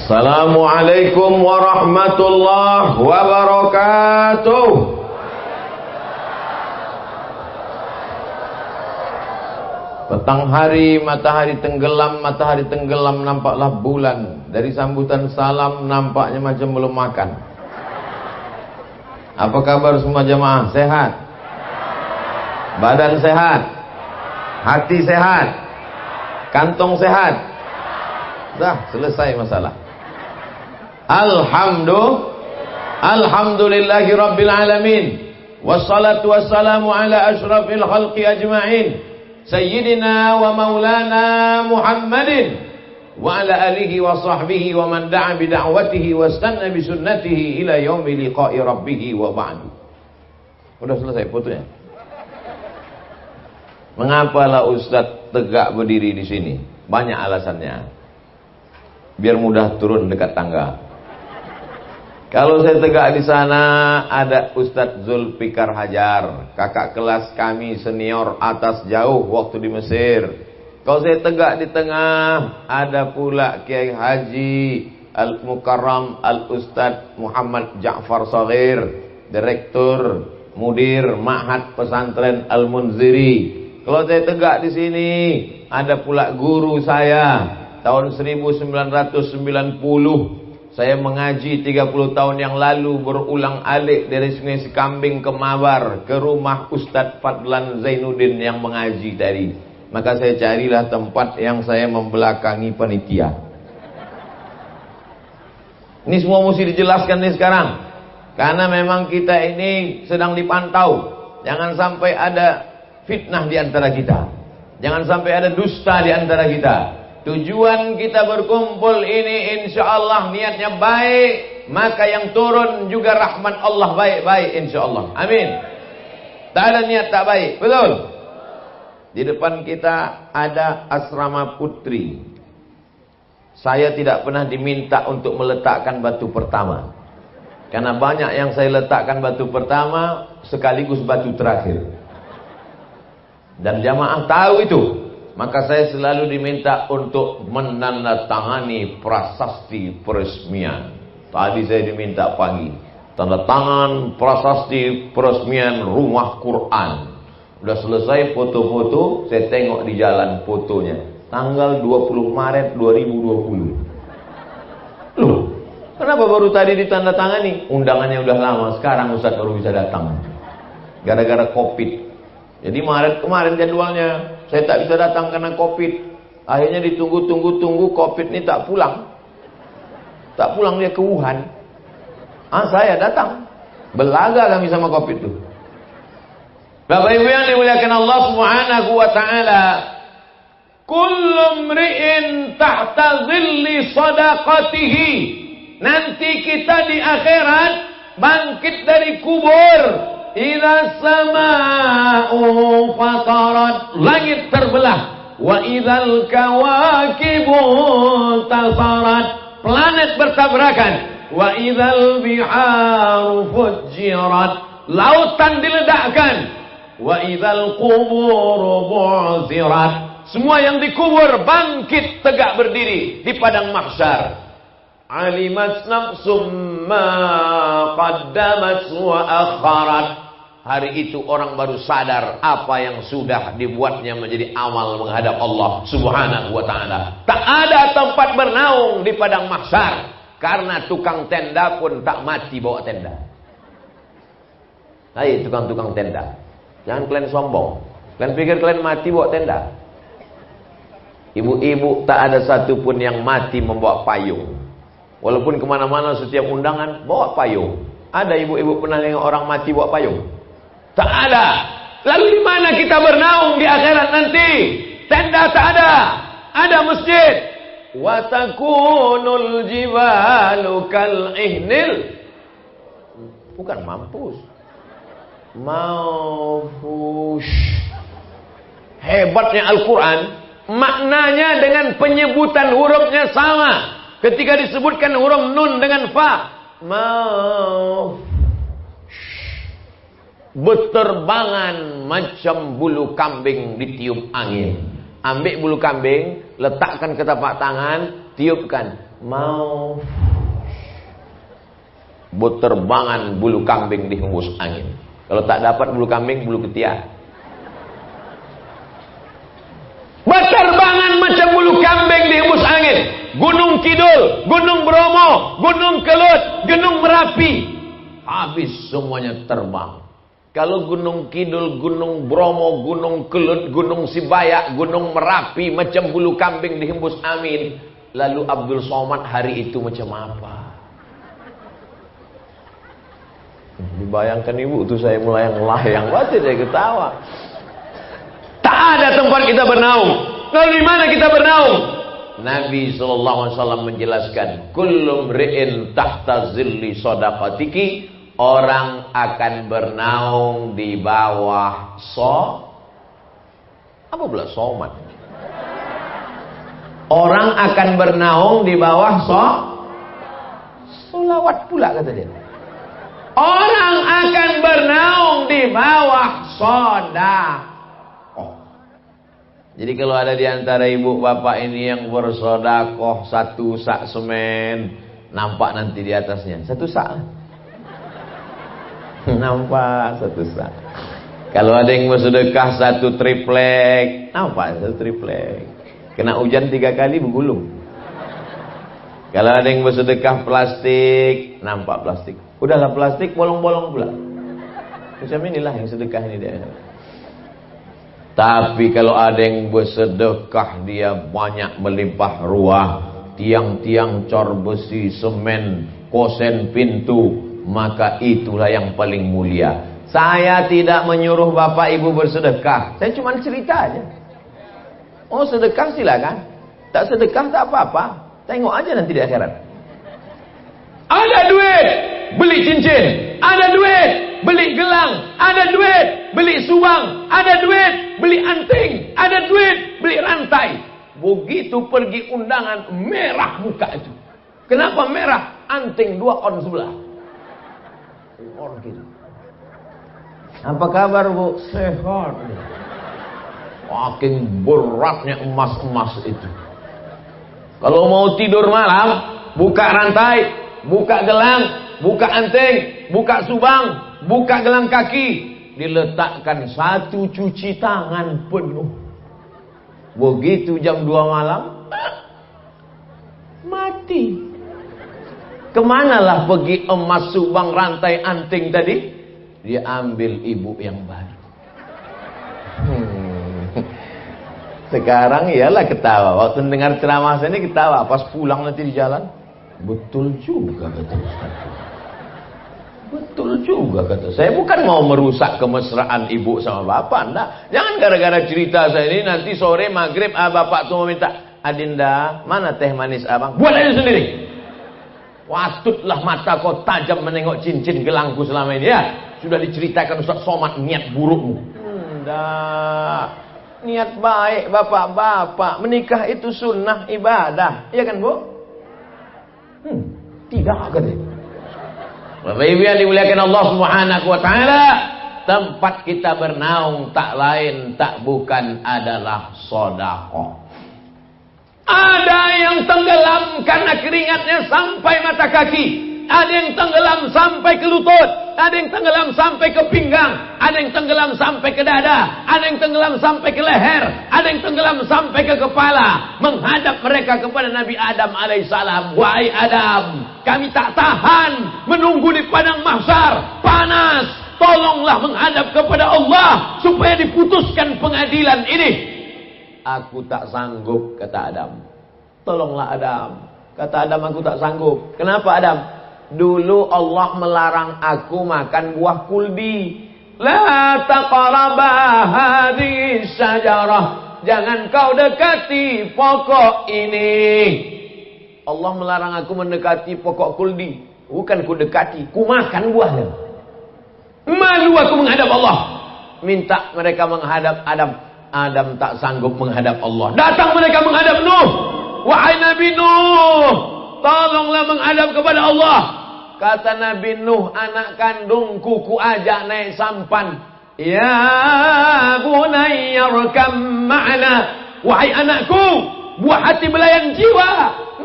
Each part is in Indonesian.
Assalamualaikum warahmatullahi wabarakatuh. Petang hari matahari tenggelam nampaklah bulan. Dari sambutan salam nampaknya macam belum makan. Apa kabar semua jamaah? Sehat? Badan sehat? Hati sehat? Kantong sehat? Dah selesai masalah. Alhamdulillahi rabbil alamin. Wassalatu wassalamu ala ashrafil khalqi ajma'in. Sayyidina wa maulana Muhammadin wa ala alihi wa sahbihi wa man da'a bi da'watihi wa istanna bi sunnatihi ila yaumi liqa'i rabbih wa ba'du. Sudah selesai fotonya. Mengapalah Ustaz tegak berdiri di sini? Banyak alasannya. Biar mudah turun dekat tangga. Kalau saya tegak di sana, ada Ustadz Zulfikar Hajar, kakak kelas kami senior atas jauh waktu di Mesir. Kalau saya tegak di tengah, ada pula Kiai Haji Al-Mukarram Al-Ustadz Muhammad Ja'far Saghir, Direktur Mudir Ma'had Pesantren Al-Munziri. Kalau saya tegak di sini, ada pula guru saya tahun 1990. Saya mengaji 30 tahun yang lalu berulang alik dari Sungai Sekambing ke Mabar ke rumah Ustadz Fadlan Zainuddin yang mengaji tadi. Maka saya carilah tempat yang saya membelakangi panitia. Ini semua mesti dijelaskan nih sekarang. Karena memang kita ini sedang dipantau. Jangan sampai ada fitnah di antara kita. Jangan sampai ada dusta di antara kita. Tujuan kita berkumpul ini insya Allah niatnya baik, maka yang turun juga rahmat Allah baik-baik insya Allah. Amin. Tak ada niat tak baik, betul? Di depan kita ada asrama putri. Saya tidak pernah diminta untuk meletakkan batu pertama, karena banyak yang saya letakkan batu pertama sekaligus batu terakhir. Dan jamaah tahu itu. Maka saya selalu diminta untuk menandatangani prasasti peresmian. Tadi saya diminta pagi, tanda tangan prasasti peresmian rumah Quran. Udah selesai foto-foto, saya tengok di jalan fotonya. Tanggal 20 Maret 2020. Loh, kenapa baru tadi ditandatangani? Undangannya udah lama, sekarang Ustaz baru bisa datang. Gara-gara Covid. Jadi Maret kemarin jadwalnya. Saya tak bisa datang karena Covid. Akhirnya ditunggu-tunggu Covid ini tak pulang. Tak pulang dia ke Wuhan. Saya datang. Belaga kami sama Covid itu. Bapak Ibu yang dimuliakan Allah Subhanahu wa taala. Kullu mri'in tahta dhilli shadaqatihi. Nanti kita di akhirat bangkit dari kubur. Idza samaa'u fatarat, langit terbelah. Wa idzal kawakibu tasarat, planet bertabrakan. Wa idzal biharu fujirat, lautan diledakkan. Wa idzal quburu bu'thirat, semua yang dikubur bangkit tegak berdiri di padang mahsyar. Alimat nafsum ma qaddamat wa akharat. Hari itu orang baru sadar apa yang sudah dibuatnya menjadi amal menghadap Allah Subhanahu wa ta'ala. Tak ada tempat bernaung di padang mahsyar, karena tukang tenda pun tak mati bawa tenda. Hai tukang-tukang tenda, jangan kalian sombong. Kalian pikir kalian mati bawa tenda? Ibu-ibu tak ada satupun yang mati membawa payung. Walaupun kemana-mana setiap undangan bawa payung. Ada ibu-ibu pernah lihat orang mati bawa payung? Tak ada. Lalu di mana kita bernaung di akhirat nanti? Tenda tak ada. Ada masjid. Wa takunul jibalu kal ihnil. Bukan mampus. Maufus. Hebatnya Al-Quran. Maknanya dengan penyebutan hurufnya sama. Ketika disebutkan huruf nun dengan fa. Berterbangan macam bulu kambing ditiup angin. Ambil bulu kambing, letakkan ke tapak tangan, tiupkan. mau berterbangan bulu kambing dihembus angin. Kalau tak dapat bulu kambing, bulu ketiak. Berterbangan macam bulu kambing dihembus angin. Gunung Kidul, Gunung Bromo, Gunung Kelut, Gunung Merapi, habis semuanya terbang. Kalau Gunung Kidul, Gunung Bromo, Gunung Kelut, Gunung Sibayak, Gunung Merapi macam bulu kambing dihembus angin, lalu Abdul Somad hari itu macam apa? Dibayangkan ibu tuh, saya mulai melayang, baca saya ketawa. Tak ada tempat kita bernaung. Lalu di mana kita bernaung? Nabi SAW menjelaskan, kullu mri'in tahta zilli shadaqatiki, orang akan bernaung di bawah apa pula somat? Orang akan bernaung di bawah solawat pula kata dia. Orang akan bernaung di bawah sedekah. Jadi kalau ada di antara ibu bapak ini yang bersedekah 1 sak semen, nampak nanti di atasnya 1 sak. Nampak 1 sak. Kalau ada yang bersedekah 1 triplek, nampak 1 triplek. Kena hujan 3 kali bergulung. Kalau ada yang bersedekah plastik, nampak plastik. Udahlah plastik, bolong-bolong pula. Macam inilah yang sedekah ini dia. Tapi kalau ada yang bersedekah, dia banyak melimpah ruah, tiang-tiang cor besi, semen, kosen pintu, maka itulah yang paling mulia. Saya tidak menyuruh bapak ibu bersedekah, saya cuma cerita aja. Oh sedekah silakan, tak sedekah tak apa-apa, tengok aja nanti di akhirat. Ada duit beli cincin, ada duit beli gelang, ada duit beli subang, ada duit beli anting, ada duit beli rantai. Begitu pergi undangan, merah muka itu. Kenapa merah? Anting 2 on sebelah. Orang gitu. Apa kabar bu? Sehat. Makin beratnya emas-emas itu. Kalau mau tidur malam, buka rantai, buka gelang, buka anting, buka subang, buka gelang kaki, diletakkan 1 cuci tangan penuh. Begitu jam 2 malam, mati. Kemanalah pergi emas, subang, rantai, anting tadi? Dia ambil ibu yang baru. Sekarang ialah ketawa. Waktu mendengar ceramah saya ini ketawa. Pas pulang nanti di jalan, betul juga kata Ustaz. Betul juga kata saya. Bukan mau merusak kemesraan ibu sama bapak, enggak. Jangan gara-gara cerita saya ini nanti sore maghrib bapak tuh minta, Adinda, mana teh manis abang? Buat aja sendiri. Watutlah mata kau tajam menengok cincin gelangku selama ini ya. Sudah diceritakan Ustaz Somad niat burukmu. Enggak. Niat baik bapak-bapak. Menikah itu sunnah ibadah. Iya kan bu? Tidak katanya. Bapak ibu yang dimuliakan Allah Subhanahu wa ta'ala, tempat kita bernaung tak lain tak bukan adalah sedekah. Ada yang tenggelam karena keringatnya sampai mata kaki. Ada yang tenggelam sampai ke lutut, ada yang tenggelam sampai ke pinggang, ada yang tenggelam sampai ke dada, ada yang tenggelam sampai ke leher, ada yang tenggelam sampai ke kepala, menghadap mereka kepada Nabi Adam alaihissalam. Wahai Adam, kami tak tahan menunggu di padang mahsyar, panas. Tolonglah menghadap kepada Allah supaya diputuskan pengadilan ini. Aku tak sanggup, kata Adam. Tolonglah Adam. Kata Adam, aku tak sanggup. Kenapa Adam? Dulu Allah melarang aku makan buah kuldi. La taqraba hadhihi syajarah. Jangan kau dekati pokok ini. Allah melarang aku mendekati pokok kuldi. Bukan ku dekati, ku makan buahnya. Malu aku menghadap Allah. Minta mereka menghadap Adam. Adam tak sanggup menghadap Allah. Datang mereka menghadap Nuh. Wahai Nabi Nuh, tolonglah menghadap kepada Allah. Kata Nabi Nuh, anak kandungku ku ajak naik sampan. Ya bunayya rkam ma'ana. Wahai anakku, buah hati belayan jiwa,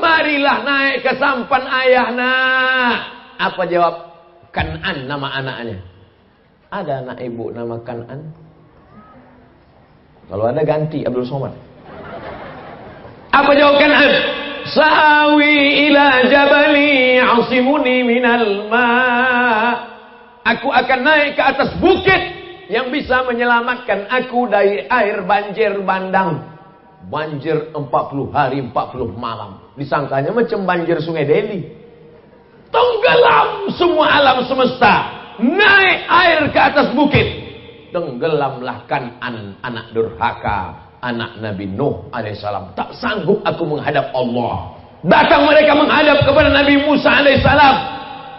marilah naik ke sampan ayahna. Apa jawab? Kan'an nama anaknya. Ada anak ibu nama Kan'an? Kalau ada ganti Abdul Somad. Apa jawab Kan'an? Sa'awi ila jabali asimuni minal ma. Aku akan naik ke atas bukit yang bisa menyelamatkan aku dari air banjir bandang. Banjir 40 hari 40 malam. Disangkanya macam banjir Sungai Deli. Tenggelam semua alam semesta. Naik air ke atas bukit. Tenggelamlah Kan'an, anak durhaka, anak Nabi Nuh alaihissalam. Tak sanggup aku menghadap Allah. Datang mereka menghadap kepada Nabi Musa alaihissalam.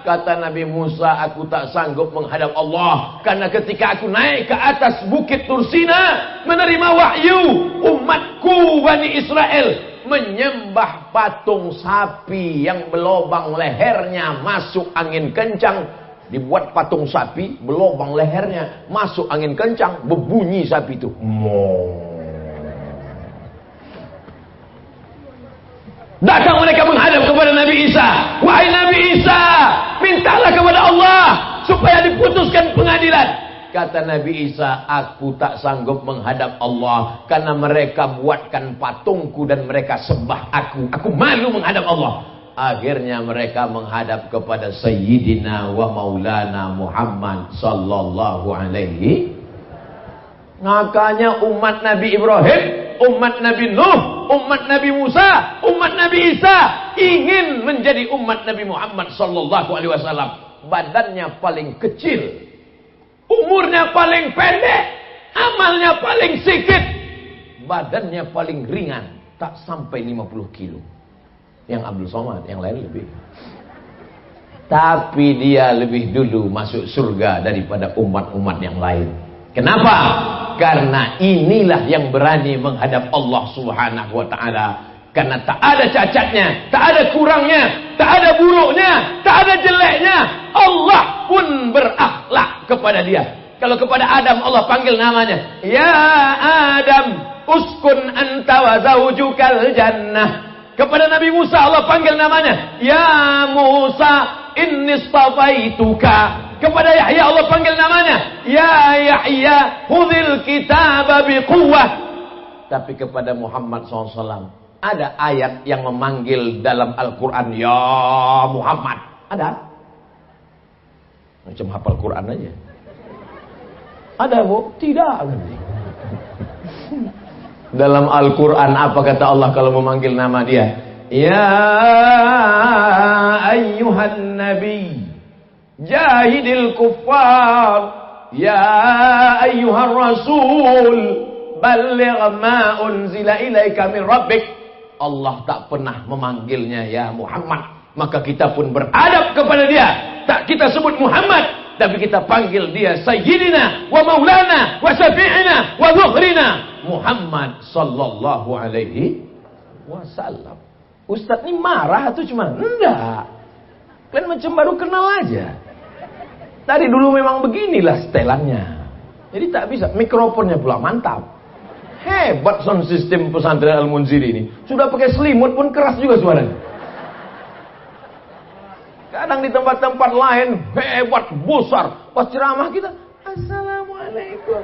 Kata Nabi Musa, aku tak sanggup menghadap Allah. Karena ketika aku naik ke atas bukit Tursina, menerima wahyu, umatku Bani Israel menyembah patung sapi yang berlobang lehernya, masuk angin kencang. Dibuat patung sapi, berlobang lehernya, masuk angin kencang, berbunyi sapi itu. Datang mereka menghadap kepada Nabi Isa. Wahai Nabi Isa, mintalah kepada Allah supaya diputuskan pengadilan. Kata Nabi Isa, aku tak sanggup menghadap Allah karena mereka buatkan patungku dan mereka sembah aku. Aku malu menghadap Allah. Akhirnya mereka menghadap kepada Sayyidina wa Maulana Muhammad sallallahu alaihi. Makanya umat Nabi Ibrahim, umat Nabi Nuh, umat Nabi Musa, umat Nabi Isa ingin menjadi umat Nabi Muhammad sallallahu alaihi wasallam. Badannya paling kecil, umurnya paling pendek, amalnya paling sedikit, badannya paling ringan, tak sampai 50 kilo. Yang Abdul Somad, yang lain lebih. Tapi dia lebih dulu masuk surga daripada umat-umat yang lain. Kenapa? Karena inilah yang berani menghadap Allah Subhanahu wa taala. Karena tak ada cacatnya, tak ada kurangnya, tak ada buruknya, tak ada jeleknya. Allah pun berakhlak kepada dia. Kalau kepada Adam Allah panggil namanya, ya Adam, uskun anta wa zaujukal jannah. Kepada Nabi Musa Allah panggil namanya, ya Musa, inni istafaituka. Kepada Yahya Allah panggil namanya, ya Yahya, khudhil kitaba biquwwah. Tapi kepada Muhammad SAW ada ayat yang memanggil dalam Al-Quran, ya Muhammad. Ada? Macam hafal Quran aja. Ada bu? Tidak. Dalam Al-Quran apa kata Allah kalau memanggil nama dia? Ya ayyuhan nabi, jahidil kuffar. Ya ayyuhan rasul, balligh ma unzila ilaika min rabbik. Allah tak pernah memanggilnya ya Muhammad. Maka kita pun beradab kepada dia. Tak kita sebut Muhammad, tapi kita panggil dia Sayyidina wa Maulana wa Syafi'ina wa Zuhrina Muhammad sallallahu alaihi wasallam. Ustaz ini marah atau cuma? Enggak. Kan macam baru kenal aja. Dari dulu memang beginilah setelannya. Jadi tak bisa. Mikrofonnya pula mantap. Hebat sound system pesantren Al-Munziri ini. Sudah pakai selimut pun keras juga suaranya. Kadang di tempat-tempat lain hebat, besar. Pas ceramah kita, Assalamualaikum.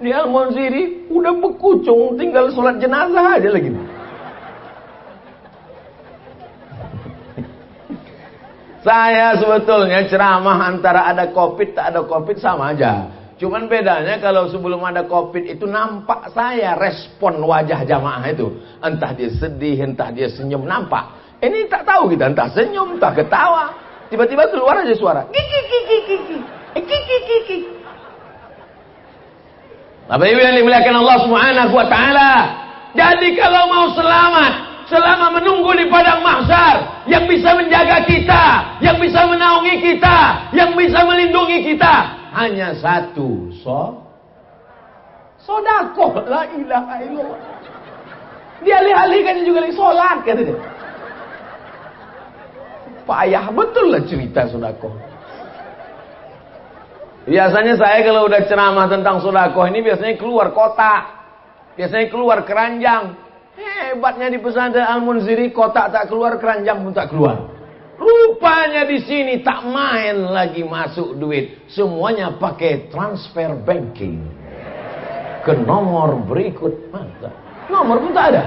Di Al-Munziri udah berkucung, tinggal sholat jenazah aja lagi. Saya sebetulnya ceramah antara ada COVID tak ada COVID sama aja. Cuman bedanya kalau sebelum ada COVID itu nampak saya respon wajah jamaah itu. Entah dia sedih, entah dia senyum, nampak. Ini tak tahu kita, entah senyum, entah ketawa. Tiba-tiba keluar aja suara. Bapak Ibu yang dimuliakan Allah Subhanahu wa taala. Jadi kalau mau selamat, selama menunggu di padang mahsyar, yang bisa menjaga kita, yang bisa menaungi kita, yang bisa melindungi kita, hanya satu, sodakoh. La ilaha illallah. Dia alih-alihkan juga lagi sholat, kata dia. Payah betul lah cerita sodakoh. Biasanya saya kalau udah ceramah tentang sodakoh ini biasanya keluar kota, biasanya keluar keranjang. Hebatnya di pesantren Al-Munziri, kotak tak keluar, keranjang pun tak keluar. Rupanya di sini tak main lagi masuk duit. Semuanya pakai transfer banking. Ke nomor berikut. Nomor pun tak ada.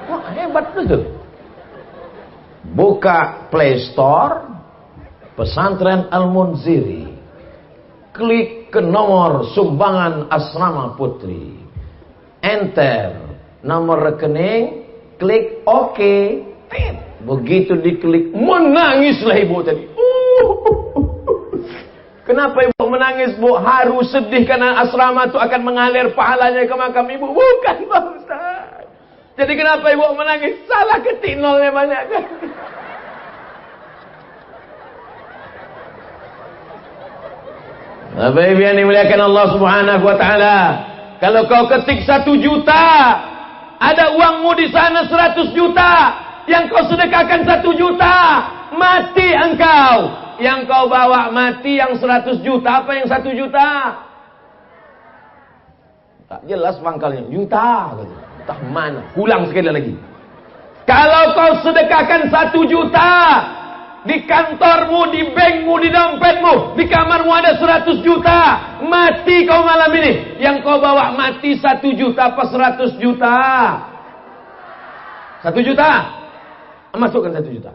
Wah, hebat betul. Buka Play Store Pesantren Al-Munziri. Klik ke nomor sumbangan asrama putri. Enter nomor rekening, klik OK. Begitu diklik, menangislah ibu tadi. Kenapa ibu menangis, Bu? Haru, sedih karena asrama itu akan mengalir pahalanya ke makam ibu. Bukan, Pak Ustaz. Jadi kenapa ibu menangis? Salah ketik nolnya banyak kan? Bapak Ibu yang dimuliakan Allah Subhanahu wa taala, kalau kau ketik 1 juta, ada uangmu di sana 100 juta, yang kau sedekahkan 1 juta, mati engkau. Yang kau bawa mati yang 100 juta, apa yang 1 juta? Tak jelas pangkalnya, juta. Tak mana, ulang sekali lagi. Kalau kau sedekahkan 1 juta, di kantormu, di bankmu, di dompetmu, di kamarmu ada 100 juta. Mati kau malam ini. Yang kau bawa mati 1 juta apa 100 juta? 1 juta. Masukkan 1 juta.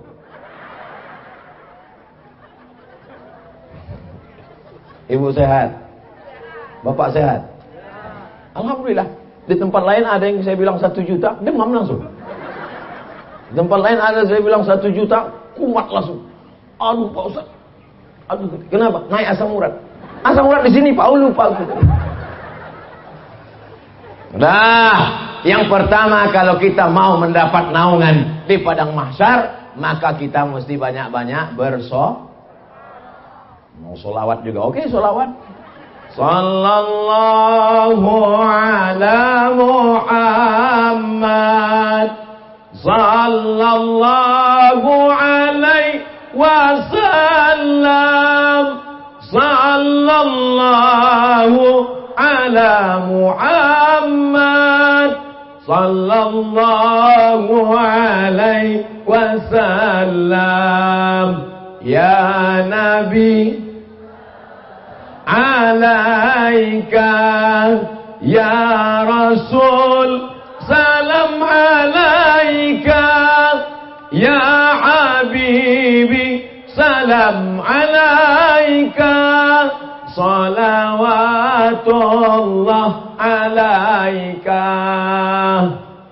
Ibu sehat? Bapak sehat? Alhamdulillah. Di tempat lain ada yang saya bilang 1 juta, demam langsung. Di tempat lain ada saya bilang 1 juta, kumat langsung. Aduh Pak Ustaz. Aduh, kenapa? Naik asam urat. Asam urat di sini Pak, lupa aku. Nah, yang pertama kalau kita mau mendapat naungan di padang mahsyar, maka kita mesti banyak-banyak mau sholawat juga. Oke, sholawat. Sallallahu ala Muhammad. Sallallahu alaihi wasallam. Sallallahu ala Muhammad. Sallallahu alaihi wasallam. Ya Nabi alaika, ya Rasul salam alaika, ya Habibi salam alaika, salawatullah alaika.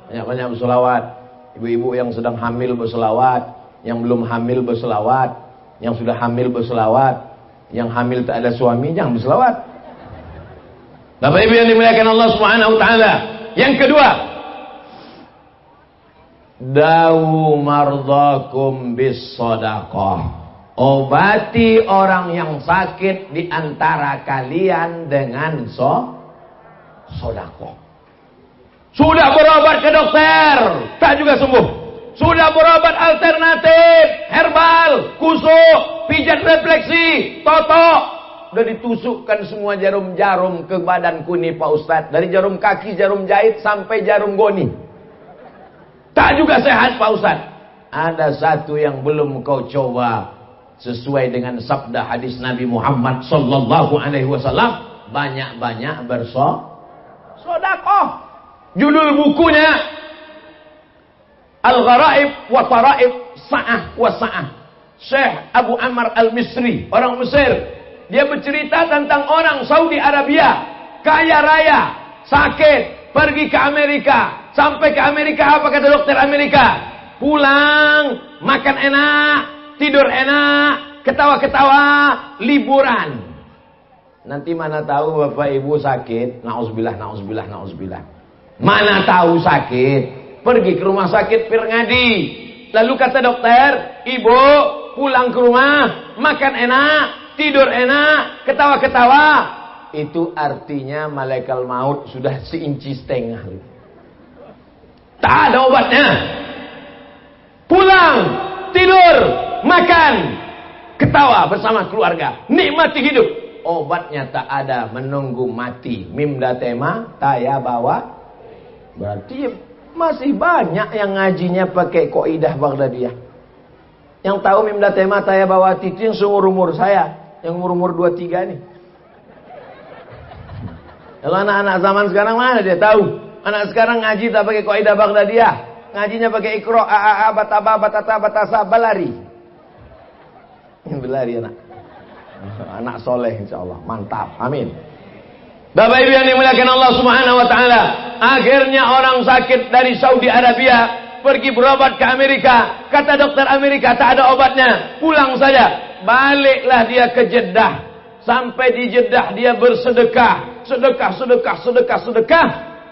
Banyak-banyak berselawat. Ibu-ibu yang sedang hamil berselawat, yang belum hamil berselawat, yang sudah hamil berselawat, yang hamil tak ada suami jangan berselawat. Bapak Ibu yang dimuliakan Allah Subhanahu wa taala. Yang kedua, dawu mardhakum bis shadaqah. Obati orang yang sakit di antara kalian dengan sedekah. Sudah berobat ke dokter, tak juga sembuh. Sudah berobat alternatif, herbal, kusuk, pijat refleksi, totok. Udah ditusukkan semua jarum-jarum ke badanku nih Pak Ustadz. Dari jarum kaki, jarum jahit, sampai jarum goni. Tak juga sehat Pak Ustadz. Ada satu yang belum kau coba. Sesuai dengan sabda hadis Nabi Muhammad sallallahu alaihi wasallam. Banyak-banyak bersedekah. Judul bukunya Al-Gharaib wa Taraib Sa'ah wa Sa'ah. Syekh Abu Ammar Al-Misri, orang Mesir. Dia bercerita tentang orang Saudi Arabia, kaya raya, sakit, pergi ke Amerika. Sampai ke Amerika, apa kata dokter Amerika? Pulang, makan enak, tidur enak, ketawa-ketawa, liburan. Nanti mana tahu Bapak Ibu sakit, nauzubillah, nauzubillah, nauzubillah. Mana tahu sakit, pergi ke rumah sakit Pirngadi. Lalu kata dokter, ibu pulang ke rumah, makan enak, tidur enak, ketawa-ketawa. Itu artinya malaikat maut sudah 1,5 inci. Tak ada obatnya. Pulang, tidur, makan, ketawa bersama keluarga, nikmati hidup. Obatnya tak ada, menunggu mati. Mim datema, taya bawa. Berarti Masih banyak yang ngajinya pakai kaidah Baghdadiyah. Yang tahu Mimda Tema Taya Bawati itu yang seumur-umur saya, yang umur-umur 23 nih. Kalau anak-anak zaman sekarang mana dia tahu? Anak sekarang ngaji tak pakai kaidah Baghdadiyah. Ngajinya pakai Iqra, a bataba, batata, batasa, balari. Belari anak. Anak soleh insyaallah. Mantap. Amin. Bapak Ibu yang dimuliakan Allah Subhanahu wa taala, akhirnya orang sakit dari Saudi Arabia pergi berobat ke Amerika. Kata dokter Amerika tak ada obatnya, pulang saja. Baliklah dia ke Jeddah. Sampai di Jeddah dia bersedekah, sedekah.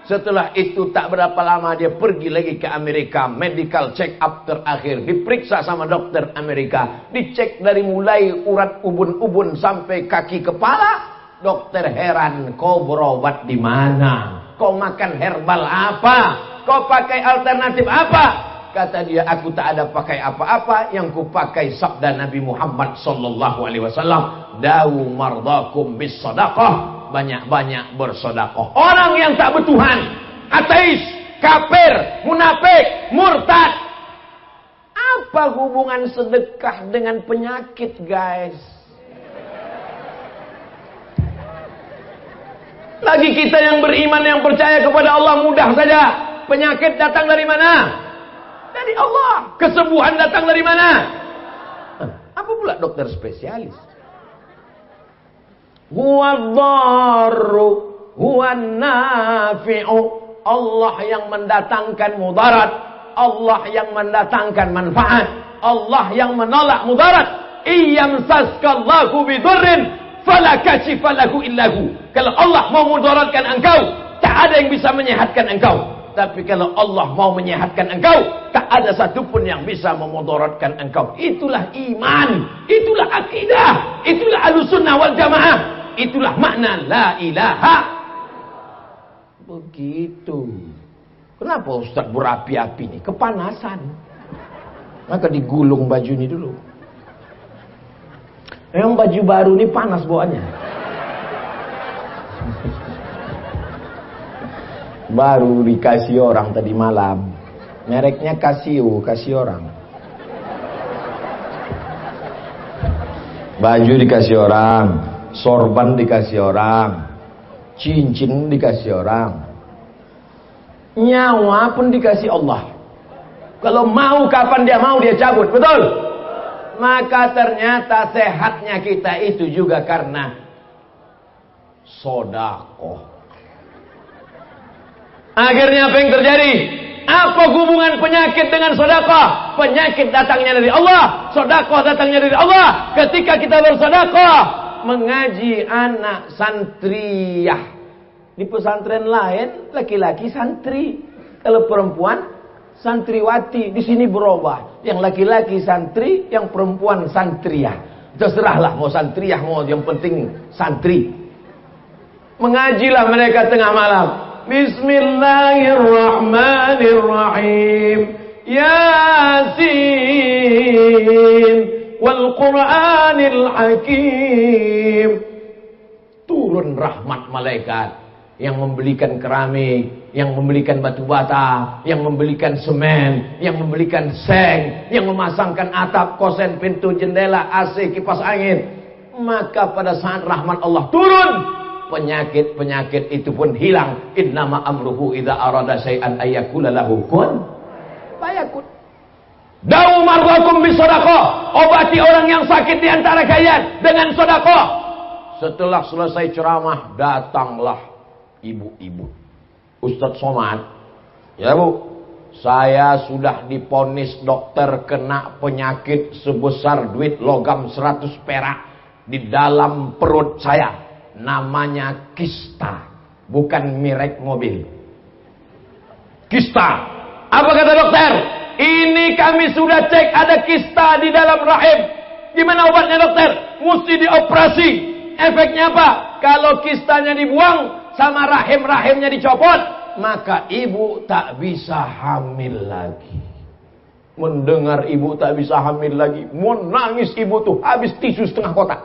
Setelah itu tak berapa lama dia pergi lagi ke Amerika. Medical check up terakhir. Diperiksa sama dokter Amerika. Dicek dari mulai urat ubun-ubun sampai kaki kepala. Dokter heran, kau berobat di mana? Kau makan herbal apa? Kau pakai alternatif apa? Kata dia, aku tak ada pakai apa-apa. Yang ku pakai sabda Nabi Muhammad sallallahu alaihi wasallam. Dawu mardakum bis sadaqah. Banyak-banyak bersedekah. Orang yang tak bertuhan, ateis, kafir, munafik, murtad. Apa hubungan sedekah dengan penyakit, guys? Lagi kita yang beriman, yang percaya kepada Allah mudah saja. Penyakit datang dari mana? Dari Allah. Kesembuhan datang dari mana? Apa pula dokter spesialis? Huwadh-dharru huwan-nafi'u. Allah yang mendatangkan mudarat, Allah yang mendatangkan manfaat, Allah yang menolak mudarat. Iyamsaskallahu bidurrin fala kashifa lahu illahu. Kalau Allah mau mudaratkan engkau, tak ada yang bisa menyehatkan engkau. Tapi kalau Allah mau menyehatkan engkau, tak ada satupun yang bisa memudaratkan engkau. Itulah iman, itulah akidah, itulah Ahlussunnah wal Jamaah. Itulah makna la ilaha. Begitu. Kenapa Ustaz berapi-api nih? Kepanasan. Maka digulung baju ini dulu. Memang baju baru ini panas bawaannya. Baru dikasih orang tadi malam. Mereknya Casio, kasih orang. Baju dikasih orang. Sorban dikasih orang, cincin dikasih orang, nyawa pun dikasih Allah. Kalau mau kapan dia mau dia cabut, betul? Maka ternyata sehatnya kita itu juga karena sedekah. Akhirnya apa yang terjadi? Apa hubungan penyakit dengan sedekah? Penyakit datangnya dari Allah, sedekah datangnya dari Allah. Ketika kita bersedekah, mengaji anak santriyah. Di pesantren lain laki-laki santri, kalau perempuan santriwati. Di sini berubah, yang laki-laki santri, yang perempuan santriyah. Terserahlah mau santriyah mau, yang penting santri. Mengajilah mereka tengah malam. Bismillahirrahmanirrahim. Yasin wal Qur'anil Hakim. Turun rahmat malaikat yang membelikan keramik, yang membelikan batu bata, yang membelikan semen, yang membelikan seng, yang memasangkan atap, kosen, pintu, jendela, AC, kipas angin. Maka pada saat rahmat Allah turun, penyakit-penyakit itu pun hilang. Innama amruhu idza arada syai'an ayyakula lahu kun fayakun. Dawu marwakum bisadaqah. Obati orang yang sakit di antara kalian dengan sedekah. Setelah selesai ceramah, datanglah ibu-ibu. Ustaz Somad, ya Bu, saya sudah diponis dokter kena penyakit sebesar duit logam 100 perak di dalam perut saya. Namanya kista, bukan merek mobil. Kista. Apa kata dokter? Ini kami sudah cek ada kista di dalam rahim. Gimana obatnya dokter? Mesti dioperasi. Efeknya apa? Kalau kistanya dibuang sama rahimnya dicopot, maka ibu tak bisa hamil lagi. Mendengar ibu tak bisa hamil lagi, mau nangis ibu tuh habis tisu setengah kotak.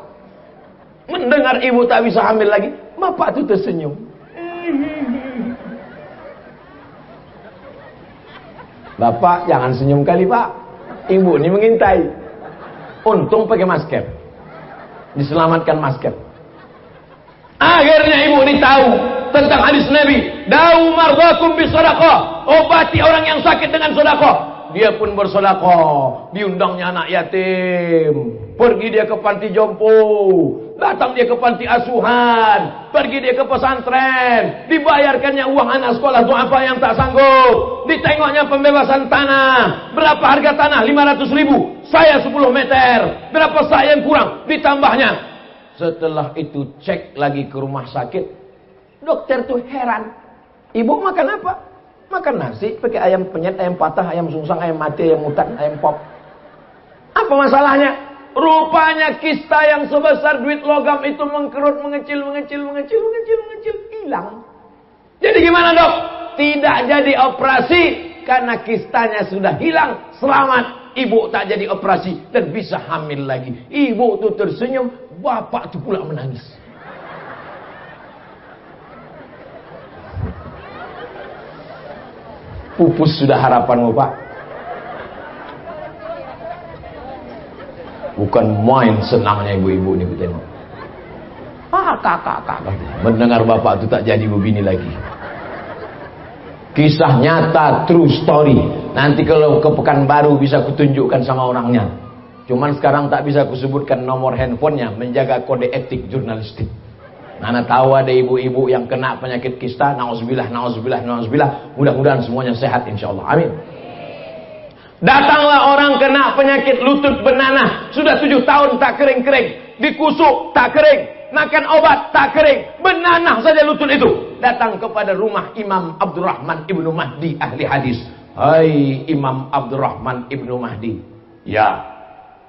Mendengar ibu tak bisa hamil lagi, bapak tuh tersenyum. Bapak jangan senyum kali Pak, ibu ini mengintai. Untung pakai masker, diselamatkan masker. Akhirnya ibu ini tahu tentang hadis Nabi, da'u mardhakum bisadaqah, obati orang yang sakit dengan sedekah. Dia pun bersedekah, diundangnya anak yatim, pergi dia ke panti jompo, datang dia ke panti asuhan, pergi dia ke pesantren, dibayarkannya uang anak sekolah untuk apa yang tak sanggup, ditengoknya pembebasan tanah. Berapa harga tanah? 500.000. Saya 10 meter. Berapa saya yang kurang? Ditambahnya. Setelah itu cek lagi ke rumah sakit, dokter tuh heran. Ibu makan apa? Makan nasi pakai ayam penyet, ayam patah, ayam sungsang, ayam mati, ayam mutan, ayam pop. Apa masalahnya? Rupanya kista yang sebesar duit logam itu mengkerut, mengecil, hilang. Jadi gimana dok? Tidak jadi operasi karena kistanya sudah hilang. Selamat, ibu tak jadi operasi dan bisa hamil lagi. Ibu tuh tersenyum, bapak tuh pula menangis. Pupus sudah harapanmu Pak. Bukan main senangnya ibu-ibu ini tengok. Kakak. Mendengar bapak itu tak jadi begini lagi. Kisah nyata, true story. Nanti kalau ke Pekanbaru bisa kutunjukkan sama orangnya. Cuman sekarang tak bisa kusebutkan nomor handphonenya, menjaga kode etik jurnalistik. Nana tahu ada ibu-ibu yang kena penyakit kista, nauzubillah. Mudah-mudahan semuanya sehat insyaallah. Amin. Datanglah orang kena penyakit lutut bernanah, sudah 7 tahun tak kering-kering, dikusuk tak kering, makan obat tak kering, bernanah saja lutut itu. Datang kepada rumah Imam Abdurrahman Ibnu Mahdi ahli hadis. Hai Imam Abdurrahman Ibnu Mahdi. Ya,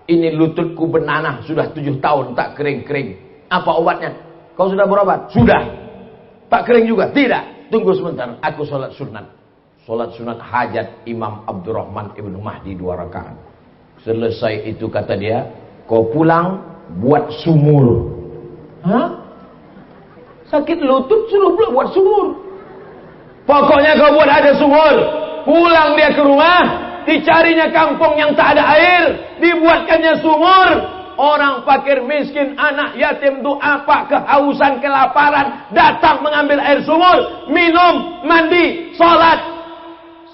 ini lututku bernanah sudah 7 tahun tak kering-kering. Apa obatnya? Kau sudah berobat? Sudah. Tak kering juga? Tidak. Tunggu sebentar, aku sholat sunat. Sholat sunat hajat Imam Abdurrahman Ibnu Mahdi 2 rakaat. Selesai itu kata dia, kau pulang buat sumur. Hah? Sakit lutut suruh pula buat sumur. Pokoknya kau buat ada sumur. Pulang dia ke rumah, dicarinya kampung yang tak ada air, dibuatkannya sumur. Orang fakir miskin, anak yatim itu apa kehausan, kelaparan, datang mengambil air sumur, minum, mandi, sholat.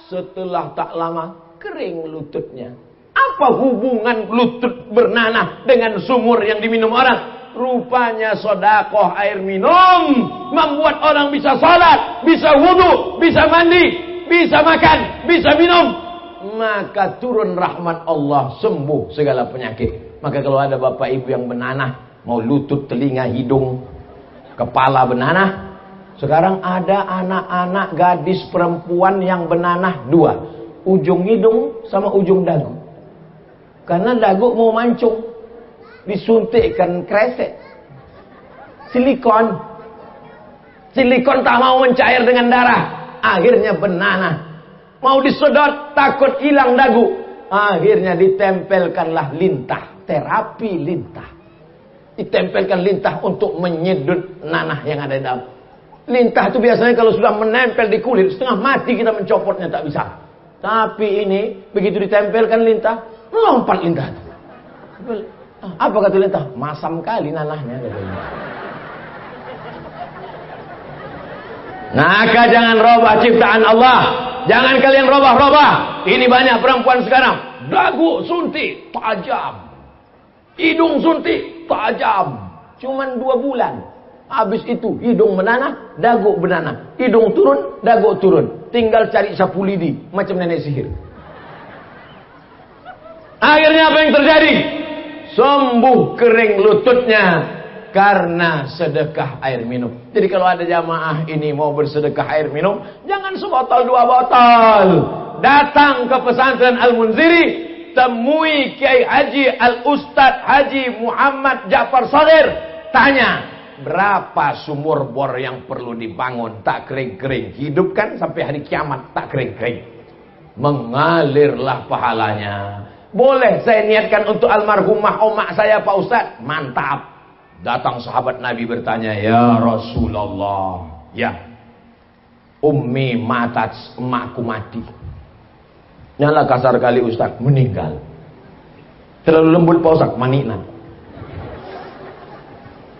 Setelah tak lama kering lututnya. Apa hubungan lutut bernanah dengan sumur yang diminum orang? Rupanya sedekah air minum membuat orang bisa sholat, bisa wudu, bisa mandi, bisa makan, bisa minum. Maka turun rahmat Allah, sembuh segala penyakit. Maka kalau ada bapak ibu yang benanah, mau lutut, telinga, hidung, kepala benanah. Sekarang ada anak-anak gadis perempuan yang benanah 2. Ujung hidung sama ujung dagu. Karena dagu mau mancung, disuntikkan kresek. Silikon tak mau mencair dengan darah. Akhirnya benanah. Mau disedot, takut hilang dagu. Akhirnya ditempelkanlah lintah. Terapi lintah. Ditempelkan lintah untuk menyedot nanah yang ada di dalam. Lintah itu biasanya kalau sudah menempel di kulit, setengah mati kita mencopotnya tak bisa. Tapi ini, begitu ditempelkan lintah, melompat lintah. Apa kata lintah? Masam kali nanahnya. Maka jangan robah ciptaan Allah. Jangan kalian robah-robah. Ini banyak perempuan sekarang. Dagu suntik, tajam. Hidung suntik, tajam. Cuman 2 bulan. Habis itu hidung menanah, dagu benanah. Hidung turun, dagu turun. Tinggal cari sapu lidi, macam nenek sihir. Akhirnya apa yang terjadi? Sembuh kering lututnya karena sedekah air minum. Jadi kalau ada jamaah ini mau bersedekah air minum, jangan sebotol 2 botol. Datang ke pesantren Al-Munziri, temui Kiai Haji Al-Ustadz Haji Muhammad Ja'far Shagir. Tanya, berapa sumur bor yang perlu dibangun? Tak kering-kering. Hidupkan sampai hari kiamat, tak kering-kering. Mengalirlah pahalanya. Boleh saya niatkan untuk almarhumah omak saya Pak Ustadz? Mantap. Datang sahabat Nabi bertanya, ya Rasulullah, ya, ummi matat, emakku mati. Nyala kasar kali Ustaz, meninggal. Terlalu lembut Pak Ustaz, manina.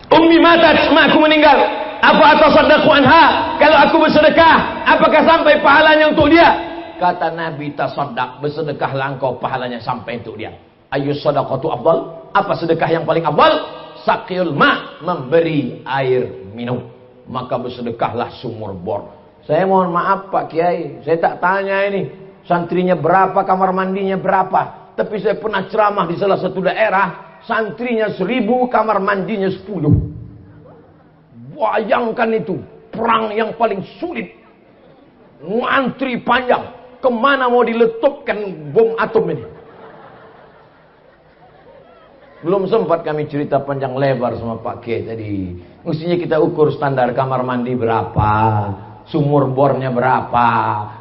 Ummi matat, mak aku meninggal. Apa atasaddaqu anha? Kalau aku bersedekah, apakah sampai pahalanya untuk dia? Kata Nabi, tasaddaq, bersedekahlah engkau, pahalanya sampai untuk dia. Ayyus sadaqatu afdal? Apa sedekah yang paling afdal? Saqiyul ma, memberi air minum. Maka bersedekahlah sumur bor. Saya mohon maaf Pak Kiai, saya tak tanya ini santrinya berapa, kamar mandinya berapa. Tapi saya pernah ceramah di salah satu daerah, santrinya 1000, kamar mandinya 10. Bayangkan itu, perang yang paling sulit. Ngantri panjang, kemana mau diletupkan bom atom ini. Belum sempat kami cerita panjang lebar sama Pak Kiai tadi. Mestinya kita ukur standar kamar mandi berapa, sumur bornya berapa,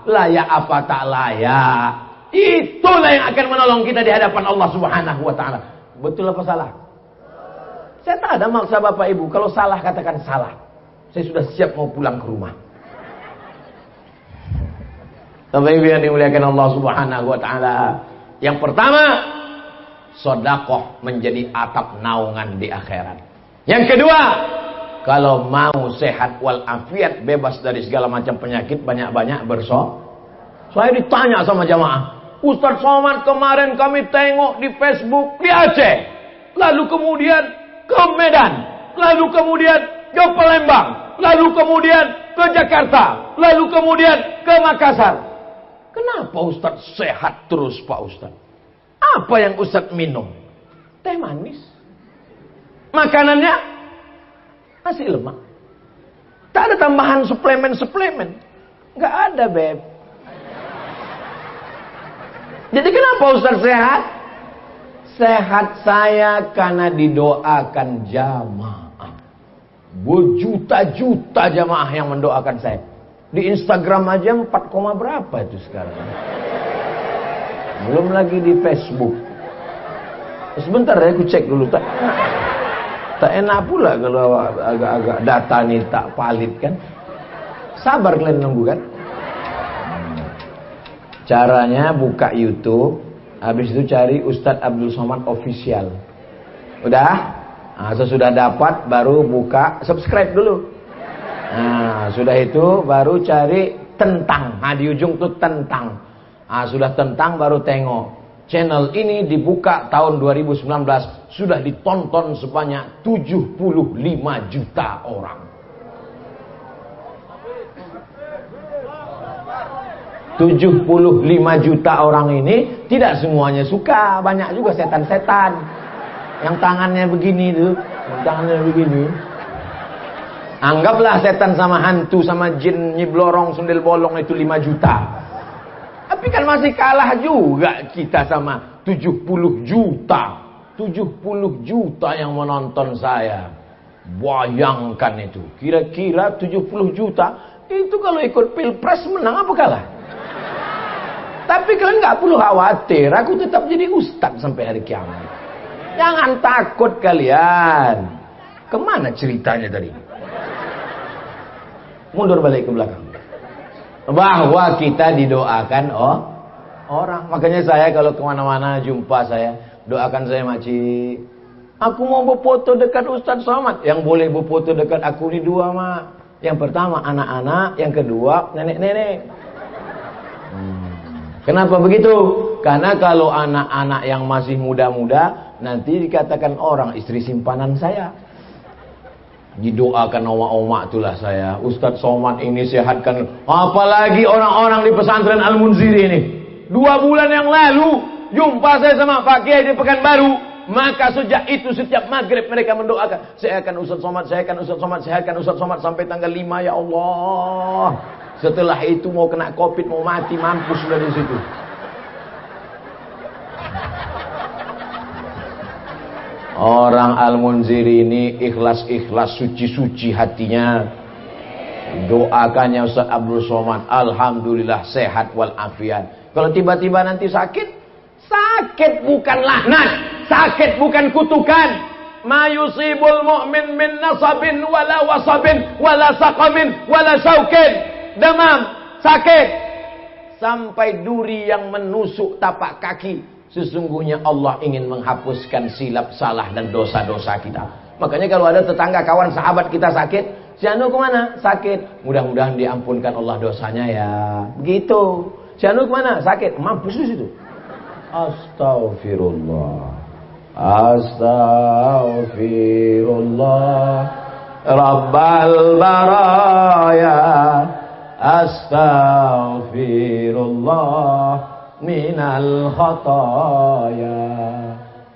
layak apa tak layak. Itulah yang akan menolong kita di hadapan Allah Subhanahu wa taala. Betul apa salah? Saya tak ada maksa Bapak Ibu. Kalau salah katakan salah. Saya sudah siap mau pulang ke rumah. Bapak Ibu yang dimuliakan Allah Subhanahu wa taala. Yang pertama, sedekah menjadi atap naungan di akhirat. Yang kedua, kalau mau sehat walafiat, bebas dari segala macam penyakit, banyak-banyak Saya ditanya sama jamaah, Ustaz Somad, kemarin kami tengok di Facebook di Aceh, lalu kemudian ke Medan, lalu kemudian ke Palembang, lalu kemudian ke Jakarta, lalu kemudian ke Makassar. Kenapa Ustaz sehat terus Pak Ustaz? Apa yang Ustaz minum? Teh manis. Makanannya nasi lemak. Tak ada tambahan suplemen. Nggak ada, Beb. Jadi kenapa Ustaz sehat? Sehat saya karena didoakan jamaah. Berjuta-juta jamaah yang mendoakan saya. Di Instagram aja 4, berapa itu sekarang. Belum lagi di Facebook. Sebentar ya, aku cek dulu. Tak enak pula kalau agak-agak data nih tak valid kan. Sabar kalian nunggu kan. Caranya buka YouTube, habis itu cari Ustadz Abdul Somad Official. Udah? Nah, sesudah dapat baru buka, subscribe dulu. Nah, sudah itu baru cari tentang. Nah, di ujung tuh tentang. Nah, sudah tentang baru tengok. Channel ini dibuka tahun 2019, sudah ditonton sebanyak 75 juta orang. 75 juta orang ini tidak semuanya suka, banyak juga setan-setan yang tangannya begini tuh, tangannya begini. Anggaplah setan sama hantu sama jin nyiblorong sundel bolong itu 5 juta. Tapi kan masih kalah juga kita sama 70 juta. 70 juta yang menonton saya. Bayangkan itu. Kira-kira 70 juta itu kalau ikut pilpres menang apa kalah? Tapi kalian nggak perlu khawatir, aku tetap jadi ustaz sampai hari kiamat. Jangan takut kalian. Kemana ceritanya tadi? Mundur balik ke belakang. Bahwa kita didoakan orang. Makanya saya kalau kemana-mana jumpa saya, doakan saya makcik. Aku mau berfoto dekat Ustaz Somad. Yang boleh berfoto dekat aku ini 2 mak. Yang pertama anak-anak, yang kedua nenek-nenek. Kenapa begitu? Karena kalau anak-anak yang masih muda-muda, nanti dikatakan orang istri simpanan saya. Didoakan oma-oma itulah saya. Ustaz Somad ini sehatkan. Apalagi orang-orang di pesantren Al-Munziri ini. 2 bulan yang lalu, jumpa saya sama Pak Kiai di Pekanbaru. Maka sejak itu setiap maghrib mereka mendoakan. Saya akan Ustaz Somad, saya akan Ustaz Somad, saya akan Ustaz Somad sampai tanggal 5 ya Allah. Setelah itu mau kena COVID, mau mati, mampus sudah di situ. Orang Al-Munziri ini ikhlas-ikhlas, suci-suci hatinya. Doakannya Ustaz Abdul Somad, alhamdulillah sehat walafiat. Kalau tiba-tiba nanti sakit, sakit bukan laknat, sakit bukan kutukan. Ma yusibul mu'min min nasabin wala wasabin wala saqamin wala syaukin. Demam, sakit. sampai duri yang menusuk tapak kaki. Sesungguhnya Allah ingin menghapuskan silap salah dan dosa-dosa kita. Makanya kalau ada tetangga, kawan, sahabat kita sakit, si Anu kemana? Sakit. Mudah-mudahan diampunkan Allah dosanya ya. Begitu. Si Anu kemana? Sakit. Mampus di situ. Astaghfirullah. Astaghfirullah. Rabbal baraya. Astaghfirullah minal khataya.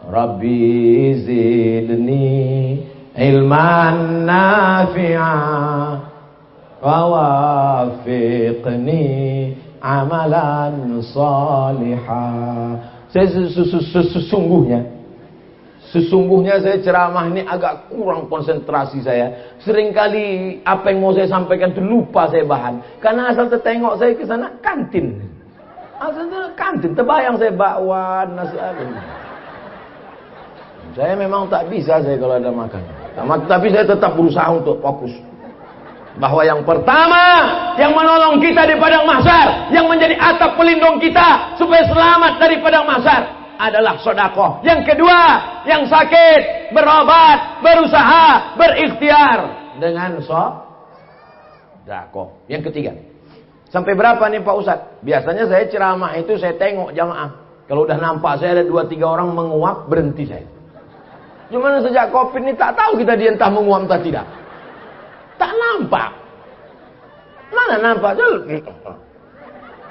Rabbi zidni ilman nafi'a wa wafiqni amalan salihah. Sesungguhnya saya ceramah ini agak kurang konsentrasi saya. Seringkali apa yang mau saya sampaikan itu lupa saya bahan. Karena asal tertengok saya ke sana kantin. Asal kantin, terbayang saya bakwan, nasi abin. Saya memang tak bisa saya kalau ada makan. Tapi saya tetap berusaha untuk fokus. Bahwa yang pertama yang menolong kita di padang mahsyar, yang menjadi atap pelindung kita supaya selamat dari padang mahsyar adalah sedekah. Yang kedua, yang sakit berobat, berusaha, berikhtiar dengan sedekah. Yang ketiga, sampai berapa nih Pak Ustadz? Biasanya saya ceramah itu saya tengok jamaah. Kalau udah nampak saya ada 2-3 orang menguap, berhenti saya. Cuman sejak Covid ini tak tahu kita dia entah menguap entah tidak. Tak nampak. Mana nampak?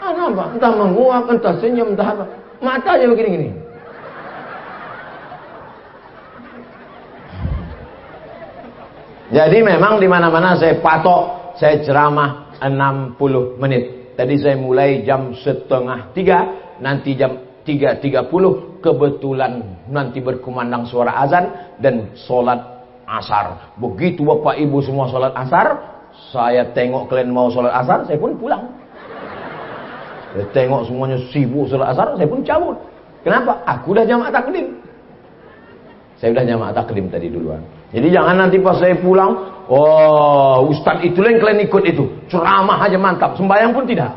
Nampak. Entah menguap, entah senyum, entah apa. Matanya begini-gini. Jadi memang di mana-mana saya patok, saya ceramah 60 menit. Tadi saya mulai jam 2:30, nanti jam 3:30 kebetulan nanti berkumandang suara azan dan sholat asar. Begitu Bapak Ibu semua sholat asar, saya tengok kalian mau sholat asar, saya pun pulang. Saya tengok semuanya sibuk sholat asar, saya pun cabut. Kenapa? Aku udah jamaah taklim. Saya udah jamaah taklim tadi duluan. Jadi jangan nanti pas saya pulang, oh Ustadz itu yang kalian ikut itu, ceramah aja mantap, sembahyang pun tidak.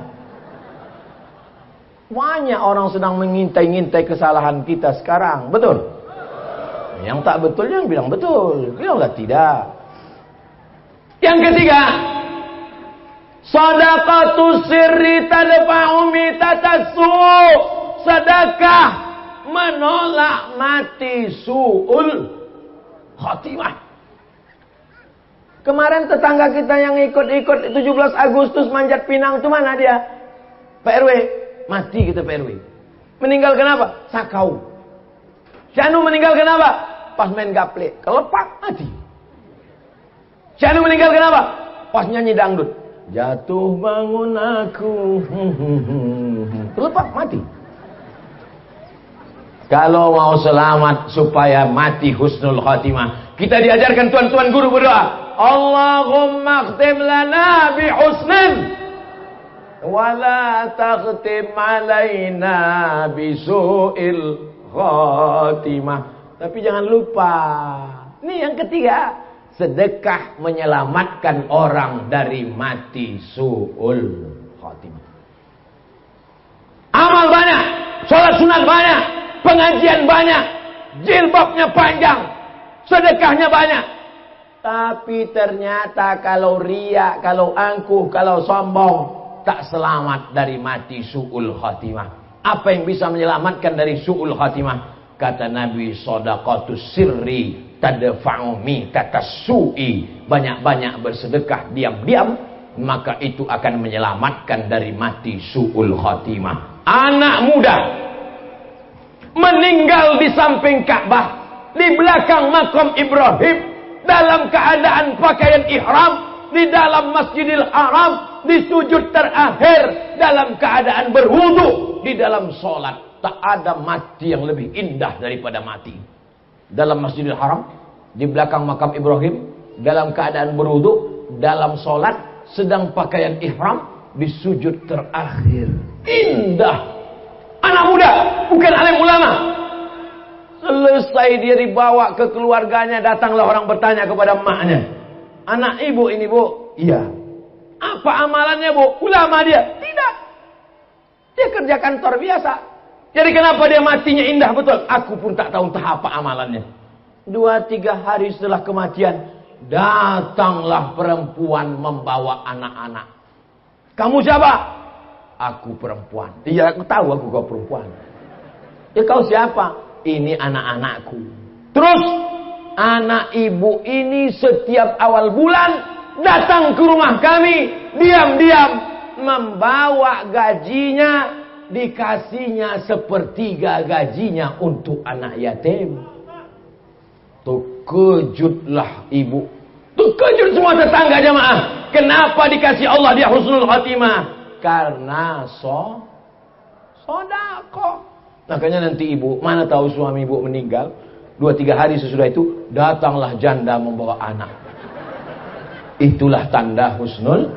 Banyak orang sedang mengintai-ngintai kesalahan kita sekarang. Betul? Yang tak betul jangan bilang betul. Bilanglah tidak. Yang ketiga, shadaqatus sirri tadfa'u mitatassu. Sedekah menolak mati su'ul khatimah. Kemarin tetangga kita yang ikut 17 Agustus manjat pinang itu mana dia? Pak RW. Mati kita Pak RW. Meninggal kenapa? Sakau. Syanu meninggal kenapa? Pas main gaple. Kelepak mati. Syanu meninggal kenapa? Pas nyanyi dangdut. Jatuh bangun aku. Kelepak mati. Kalau mau selamat supaya mati husnul khatimah, kita diajarkan tuan-tuan guru berdoa. Allahumma khtim lana bi husnin wala takhtim alaina bisu'il khatimah. Tapi jangan lupa, ini yang ketiga, sedekah menyelamatkan orang dari mati su'ul khatimah. Amal banyak, sholat sunat banyak, pengajian banyak, jilbabnya panjang, sedekahnya banyak. Tapi ternyata kalau riya, kalau angkuh, kalau sombong, tak selamat dari mati su'ul khatimah. Apa yang bisa menyelamatkan dari su'ul khatimah? Kata Nabi, shadaqatus sirri tadfa'u mitatas su'i. Banyak-banyak bersedekah diam-diam, maka itu akan menyelamatkan dari mati su'ul khatimah. Anak muda meninggal di samping Ka'bah, di belakang makam Ibrahim, dalam keadaan pakaian ihram, di dalam Masjidil Haram, di sujud terakhir, dalam keadaan berwudu, di dalam sholat. Tak ada mati yang lebih indah daripada mati. Dalam Masjidil Haram, di belakang makam Ibrahim, dalam keadaan berwudu, dalam sholat, sedang pakaian ihram, di sujud terakhir. Indah. Anak muda, bukan alim ulama. Selesai dia dibawa ke keluarganya, datanglah orang bertanya kepada emaknya. Anak ibu ini bu? Iya. Apa amalannya bu? Ulama dia? Tidak. Dia kerja kantor biasa. Jadi kenapa dia matinya indah betul? Aku pun tak tahu entah apa amalannya. 2-3 hari setelah kematian, datanglah perempuan membawa anak-anak. Kamu siapa? Aku perempuan. Iya, aku tahu aku kau perempuan. Ya kau siapa? Ini anak-anakku. Terus anak ibu ini setiap awal bulan datang ke rumah kami, diam-diam membawa gajinya, dikasihnya 1/3 gajinya untuk anak yatim. Terkejutlah ibu. Terkejut semua tetangga jemaah. Kenapa dikasih Allah dia husnul khatimah? Karena sedekah. Makanya nanti ibu, mana tahu suami ibu meninggal, 2-3 hari sesudah itu datanglah janda membawa anak. Itulah tanda husnul.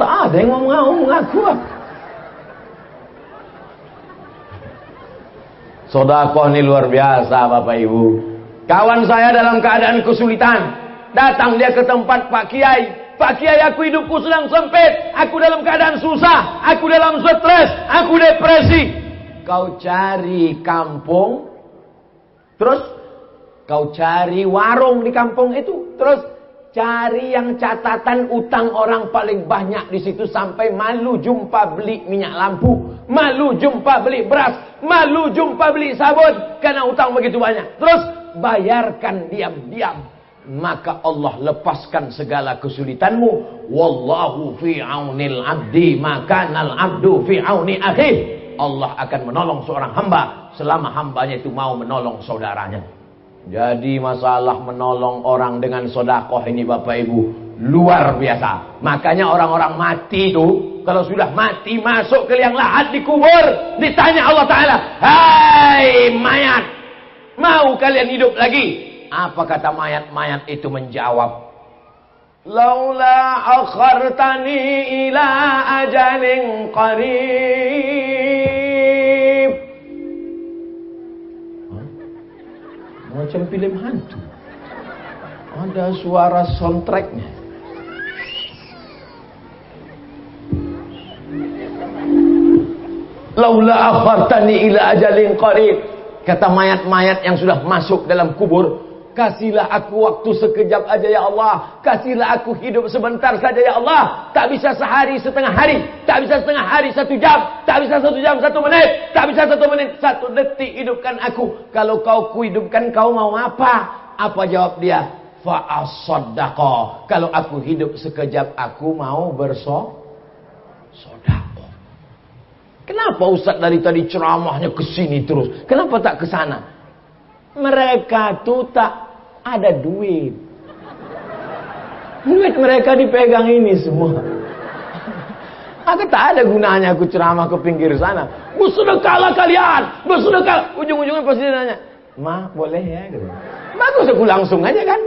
Tak ada yang mau mengaku. Sedekah ini luar biasa Bapak Ibu. Kawan saya dalam keadaan kesulitan, datang dia ke tempat Pak Kiai. Pak Kiai, aku hidupku sedang sempit, aku dalam keadaan susah, aku dalam stres, aku depresi. Kau cari kampung, terus kau cari warung di kampung itu, terus cari yang catatan utang orang paling banyak di situ sampai malu jumpa beli minyak lampu, malu jumpa beli beras, malu jumpa beli sabun karena utang begitu banyak. Terus bayarkan diam-diam, maka Allah lepaskan segala kesulitanmu. Wallahu fi aunil abdi maka nal abdu fi auni akhih. Allah akan menolong seorang hamba selama hambanya itu mau menolong saudaranya. Jadi masalah menolong orang dengan sedekah ini Bapak Ibu luar biasa. Makanya orang-orang mati itu kalau sudah mati masuk ke liang lahat dikubur, ditanya Allah Ta'ala, hai mayat, mau kalian hidup lagi? Apa kata mayat-mayat itu menjawab, laula akhartani ila ajalin qarib. Macam film hantu. Ada suara soundtracknya. Laula akhartani ila ajalin qarib. Kata mayat-mayat yang sudah masuk dalam kubur, kasihlah aku waktu sekejap aja ya Allah. Kasihlah aku hidup sebentar saja ya Allah. Tak bisa sehari setengah hari, tak bisa setengah hari 1 jam, tak bisa 1 jam 1 menit, tak bisa 1 menit 1 detik hidupkan aku. Kalau kau kuhidupkan kau mau apa? Apa jawab dia? Fa as-sadaqah. Kalau aku hidup sekejap aku mau bersedekah. Kenapa Ustaz dari tadi ceramahnya ke sini terus? Kenapa tak ke sana? Mereka tuh tak ada duit. Duit mereka dipegang ini semua. Aku tak ada gunanya aku ceramah ke pinggir sana. Bersedekahlah kalian, bersedekah. Ujung-ujungnya pasti dia nanya, Ma, boleh ya? Bagus aku langsung aja kan.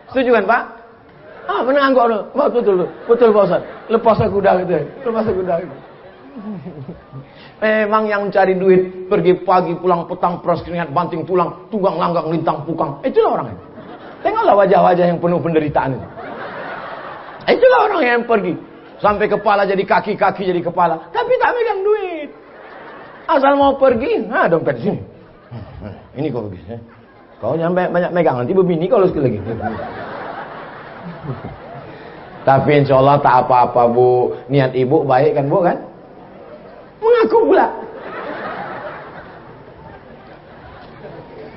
Setuju kan Pak? Ah, benar enggak dulu. Betul Pak Ustaz. Lepas aku dah gitu. Lepas aku dah gitu. Memang yang cari duit pergi pagi pulang petang peras keringat banting tulang tunggang langgang lintang pukang, itulah orangnya. Tengoklah wajah-wajah yang penuh penderitaan itu. Itulah orang yang pergi sampai kepala jadi kaki, kaki jadi kepala, tapi tak megang duit. Asal mau pergi, dompet sini. Ini kau pergi ya. Kau nyampe banyak megang nanti berbini kalau sekali lagi. Tapi insya Allah tak apa-apa Bu. Niat ibu baik kan Bu kan? Mengaku pula.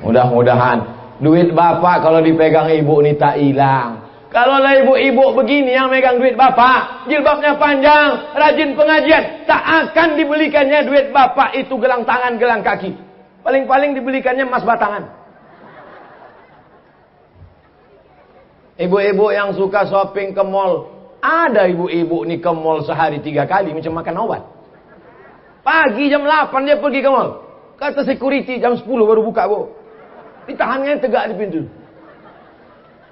Mudah-mudahan duit bapak kalau dipegang ibu ini tak hilang. Kalau lah ibu-ibu begini yang megang duit bapak, jilbabnya panjang, rajin pengajian, tak akan dibelikannya duit bapak itu gelang tangan, gelang kaki. Paling-paling dibelikannya emas batangan. Ibu-ibu yang suka shopping ke mall, ada ibu-ibu nih ke mall sehari 3 kali macam makan obat. Pagi jam 8 dia pergi ke mall. Kata security jam 10 baru buka Bu. Ditahannya tegak di pintu.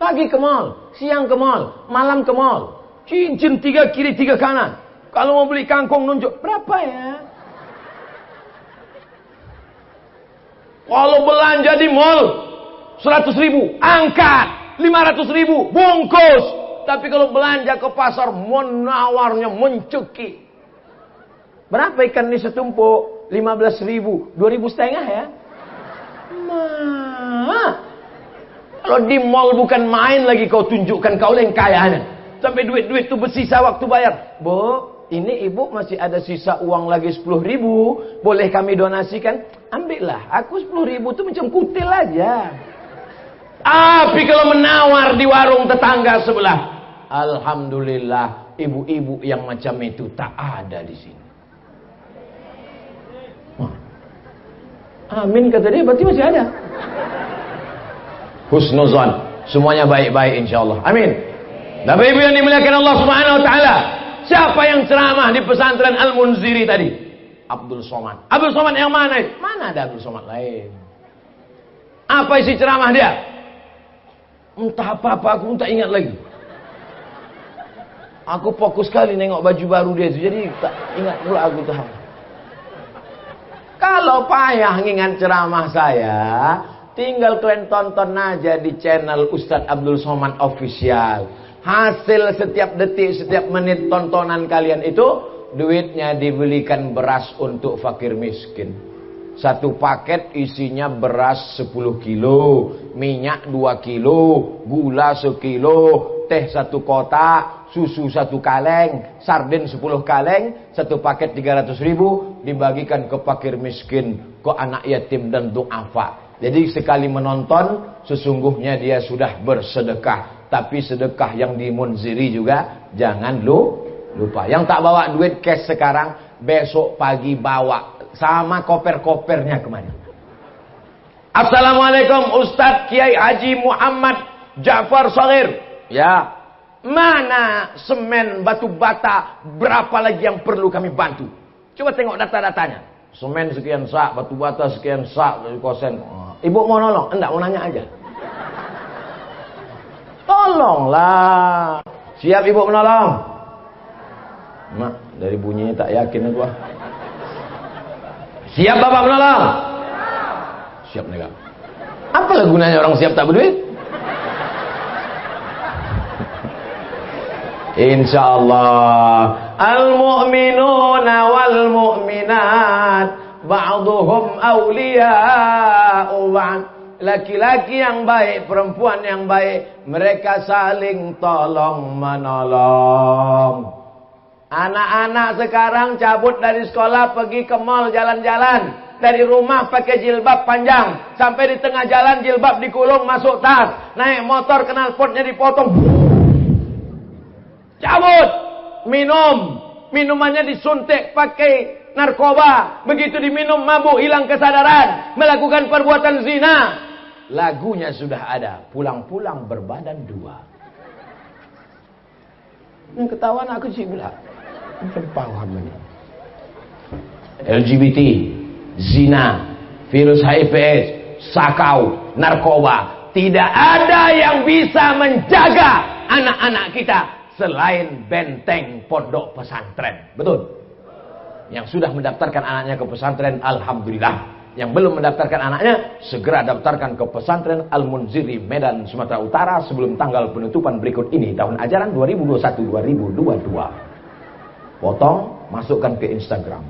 Pagi ke mall, siang ke mall, malam ke mall. Cincin 3 kiri 3 kanan. Kalau mau beli kangkung nunjuk, berapa ya? Kalau belanja di mall 100.000, angkat 500.000, bungkus. Tapi kalau belanja ke pasar menawarnya mencekik. Berapa ikan ini setumpuk? 15.000. 2.500 ya? Kalau di mall bukan main lagi kau tunjukkan kau yang kayanya. Sampai duit-duit itu bersisa waktu bayar. Bu, ini ibu masih ada sisa uang lagi 10.000. Boleh kami donasikan? Ambillah. Aku 10.000 itu macam kutil aja. Tapi kalau menawar di warung tetangga sebelah, alhamdulillah, ibu-ibu yang macam itu tak ada di sini. Amin kata dia, berarti masih ada. Husnuzan, semuanya baik-baik insyaallah. Amin. Bapak Ibu yang dimuliakan Allah Subhanahu wa taala, siapa yang ceramah di pesantren Al-Munziri tadi? Abdul Somad. Abdul Somad yang mana? Mana ada Abdul Somad lain? Apa isi ceramah dia? Entah apa-apa, aku tak ingat lagi. Aku fokus sekali nengok baju baru dia itu, jadi tak ingat pula aku tahu. Kalau payah ngingat ceramah saya, tinggal kalian tonton aja di channel Ustadz Abdul Somad Official. Hasil setiap detik, setiap menit tontonan kalian itu, duitnya dibelikan beras untuk fakir miskin. Satu paket isinya beras 10 kilo, minyak 2 kilo, gula 1 kilo, teh 1 kotak, susu 1 kaleng, sarden 10 kaleng, satu paket 300.000 dibagikan ke fakir miskin, ke anak yatim dan du'afa. Jadi sekali menonton, sesungguhnya dia sudah bersedekah. Tapi sedekah yang di Munziri juga jangan lupa. Yang tak bawa duit cash sekarang, besok pagi bawa. Sama koper-kopernya kemari. Assalamualaikum Ustadz Kiai Haji Muhammad Ja'far Shagir. Ya. Mana semen batu bata, berapa lagi yang perlu kami bantu? Coba tengok data-datanya. Semen sekian sak, batu bata sekian sak, kosen. Ibu mau nolong? Enggak, mau nanya aja. Tolonglah. Siap ibu menolong? Mak, dari bunyinya tak yakin aku. Siap bapak menolong? Siap negara. Apalah gunanya orang siap tak berduit? Insyaallah. Al-mu'minuna wal-mu'minat ba'duhum awliya'u ba'd. Laki-laki yang baik, perempuan yang baik, mereka saling tolong menolong. Anak-anak sekarang cabut dari sekolah pergi ke mall jalan-jalan. Dari rumah pakai jilbab panjang, sampai di tengah jalan jilbab dikulung masuk tas. Naik motor knalpotnya dipotong. Cabut, minum, minumannya disuntik pakai narkoba. Begitu diminum mabuk, hilang kesadaran, melakukan perbuatan zina. Lagunya sudah ada, pulang-pulang berbadan dua. Yang ketahuan aku sih bilang, macam paham ini. LGBT, zina, virus HIV/AIDS, sakau, narkoba. Tidak ada yang bisa menjaga anak-anak kita selain benteng pondok pesantren. Betul? Yang sudah mendaftarkan anaknya ke pesantren, alhamdulillah. Yang belum mendaftarkan anaknya, segera daftarkan ke pesantren Al-Munziri Medan, Sumatera Utara sebelum tanggal penutupan berikut ini, tahun ajaran 2021-2022. Potong, masukkan ke Instagram.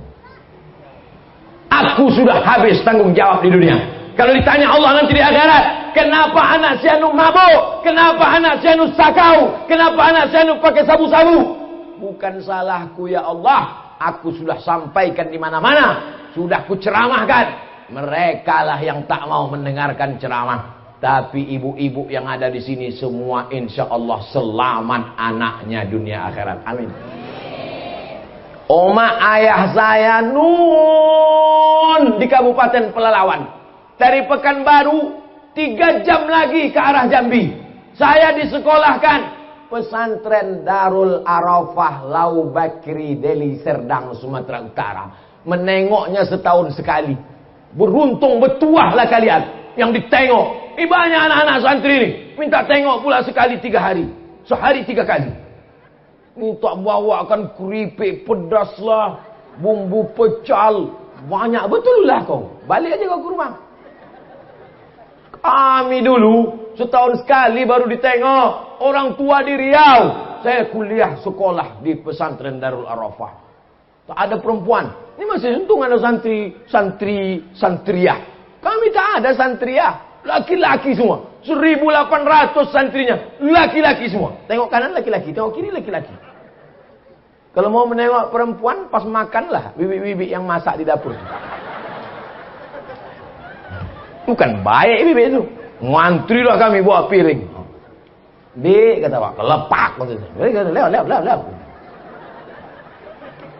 Aku sudah habis tanggung jawab di dunia. Kalau ditanya Allah nanti di akhirat, kenapa anak si anu mabuk? Kenapa anak si anu sakau? Kenapa anak si anu pakai sabu-sabu? Bukan salahku ya Allah. Aku sudah sampaikan di mana-mana. Sudah kuceramahkan. Mereka lah yang tak mau mendengarkan ceramah. Tapi ibu-ibu yang ada di sini semua insya Allah selamat anaknya dunia akhirat. Amin. Oma ayah saya nun di Kabupaten Pelalawan. Dari Pekanbaru 3 jam lagi ke arah Jambi. Saya disekolahkan pesantren Darul Arafah Lau Bakri Deli Serdang Sumatera Utara. Menengoknya setahun sekali. Beruntung betuahlah kalian yang ditengok. Banyak anak-anak santri ini minta tengok pula sekali 3 hari. Sehari 3 kali. Minta bawakan keripik pedas lah, bumbu pecal. Banyak betul lah kau. Balik aja kau ke rumah. Kami dulu setahun sekali baru ditengok. Orang tua di Riau. Saya kuliah sekolah di pesantren Darul Arafah. Tak ada perempuan. Ini masih untung ada santriah. Kami tak ada santriah. Laki-laki semua. 1.800 santrinya. Laki-laki semua. Tengok kanan laki-laki. Tengok kiri laki-laki. Kalau mau menengok perempuan, pas makanlah. Bibi-bibi yang masak di dapur. Bukan baik bibi itu. Ngantri lah kami bawa piring. Bi, kata Pak. Kelepak. Lewat.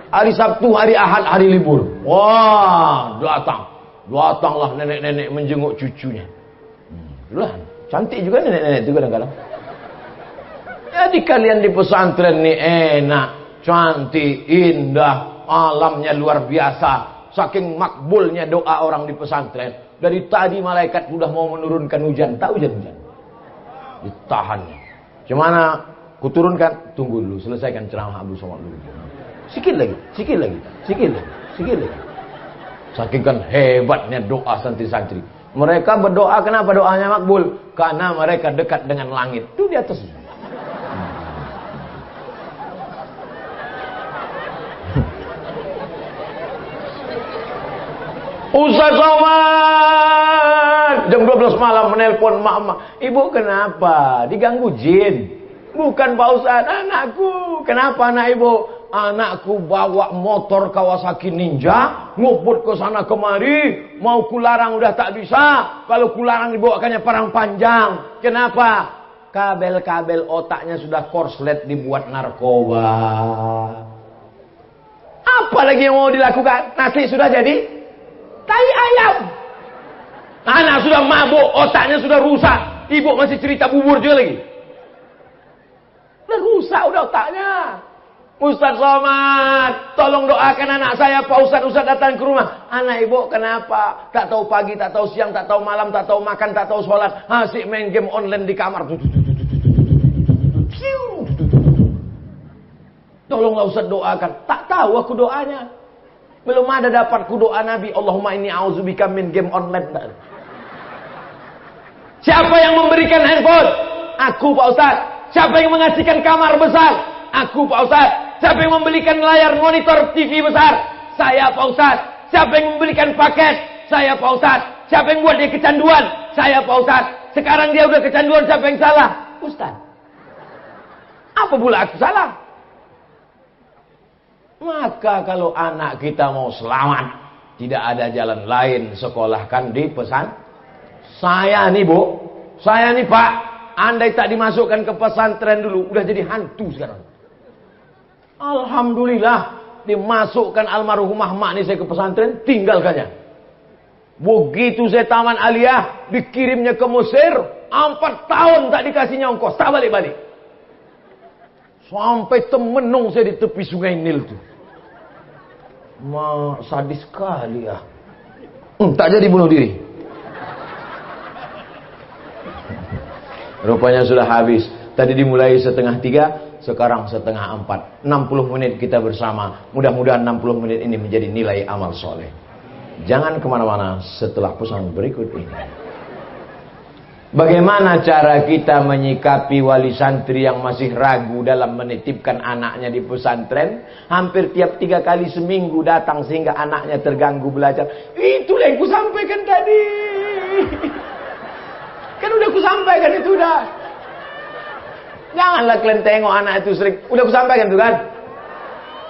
Hari Sabtu, hari Ahad, hari libur. Wah, datanglah nenek-nenek menjenguk cucunya. Itulah, cantik juga nenek-nenek itu kadang-kadang. Jadi kalian di pesantren ini enak, cantik, indah, alamnya luar biasa. Saking makbulnya doa orang di pesantren. Dari tadi malaikat sudah mau menurunkan hujan. Tak hujan-hujan. Ditahannya. Gimana? Kuturunkan? Tunggu dulu, selesaikan ceramah Abdul Somad dulu. Sikit lagi. Saking kan hebatnya doa santri-santri. Mereka berdoa, kenapa doanya makbul? Karena mereka dekat dengan langit. Itu di atas. Ustaz Somad jam 12 malam menelpon mak-mak. Ibu kenapa? Diganggu jin. Bukan Pak Ustaz, anakku. Kenapa anak ibu? Anakku bawa motor Kawasaki Ninja, ngubut ke sana kemari, mau kularang udah tak bisa. Kalau kularang dibawakannya parang panjang. Kenapa? Kabel-kabel otaknya sudah korslet dibuat narkoba. Apa lagi yang mau dilakukan? Nasi sudah jadi tai ayam. Anak sudah mabuk, otaknya sudah rusak. Ibu masih cerita bubur juga lagi. Udah rusak udah otaknya. Ustaz Somad, tolong doakan anak saya. Pak Ustaz datang ke rumah. Anak ibu kenapa? Tak tahu pagi, tak tahu siang, tak tahu malam, tak tahu makan, tak tahu sholat. Asik main game online di kamar. Tolonglah Ustaz doakan. Tak tahu aku doanya. Belum ada dapat ku doa Nabi. Allahumma inni a'udzubika min game online. Siapa yang memberikan handphone? Aku Pak Ustaz. Siapa yang mengasihkan kamar besar? Aku Pak Ustaz. Siapa yang membelikan layar monitor TV besar? Saya Pak Ustaz. Siapa yang membelikan paket? Saya Pak Ustaz. Siapa yang buat dia kecanduan? Saya Pak Ustaz. Sekarang dia udah kecanduan, siapa yang salah? Ustaz. Apa pula aku salah? Maka kalau anak kita mau selamat, tidak ada jalan lain, sekolahkan di pesantren. Saya nih Bu, saya nih Pak, andai tak dimasukkan ke pesantren dulu, udah jadi hantu sekarang. Alhamdulillah, dimasukkan almarhumah mak nih saya ke pesantren, tinggalkannya. Begitu saya taman aliyah, dikirimnya ke Mesir, 4 tahun tak dikasihnya ongkos, tak balik-balik. Sampai temenung saya di tepi sungai Nil tuh. Sadis sekali ya. Tak jadi bunuh diri. Rupanya sudah habis. Tadi dimulai 2:30, sekarang 3:30. 60 menit kita bersama. Mudah-mudahan 60 menit ini menjadi nilai amal soleh. Jangan kemana-mana setelah pesan berikut ini. Bagaimana cara kita menyikapi wali santri yang masih ragu dalam menitipkan anaknya di pesantren? Hampir tiap 3 kali seminggu datang sehingga anaknya terganggu belajar. Itulah yang kusampaikan tadi. Kan udah kusampaikan itu udah. Janganlah kalian tengok anak itu sering. Udah kusampaikan itu kan.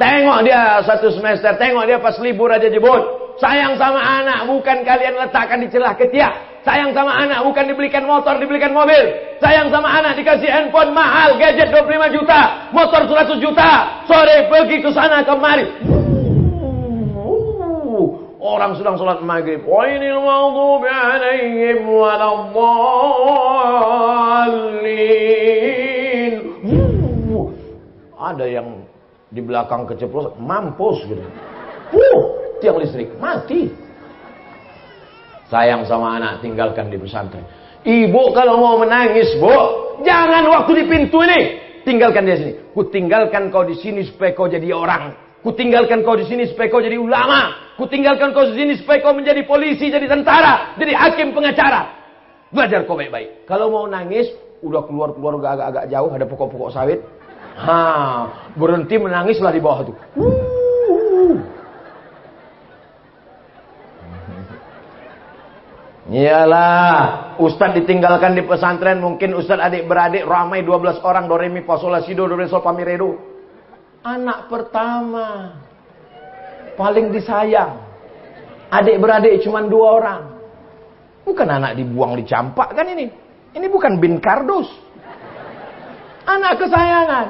Tengok dia 1 semester. Tengok dia pas libur aja jebut. Sayang sama anak bukan kalian letakkan di celah ketiak. Sayang sama anak bukan dibelikan motor, dibelikan mobil. Sayang sama anak dikasih handphone mahal, gadget 25 juta, motor 100 juta. Sore pergi ke sana kemari. Orang sedang sholat maghrib. Wainil maghdubi alaihim waladdallin. Ada yang di belakang keceplosan, mampus gitu. Tiang listrik mati. Sayang sama anak, tinggalkan di pesantren. Ibu kalau mau menangis, Bu, jangan waktu di pintu ini. Tinggalkan dia sini. Ku tinggalkan kau di sini supaya kau jadi orang. Ku tinggalkan kau di sini supaya kau jadi ulama. Ku tinggalkan kau di sini supaya kau menjadi polisi, jadi tentara, jadi hakim, pengacara. Belajar kau baik-baik. Kalau mau nangis, udah keluar agak-agak jauh, ada pokok-pokok sawit. Berhenti menangislah di bawah tuh. Iyalah, Ustaz ditinggalkan di pesantren, mungkin Ustaz adik-beradik ramai 12 orang, do re mi fa sol la si do re sol fa mi re do. Anak pertama, paling disayang. Adik-beradik cuma 2 orang. Bukan anak dibuang dicampak kan ini. Ini bukan bin kardus. Anak kesayangan.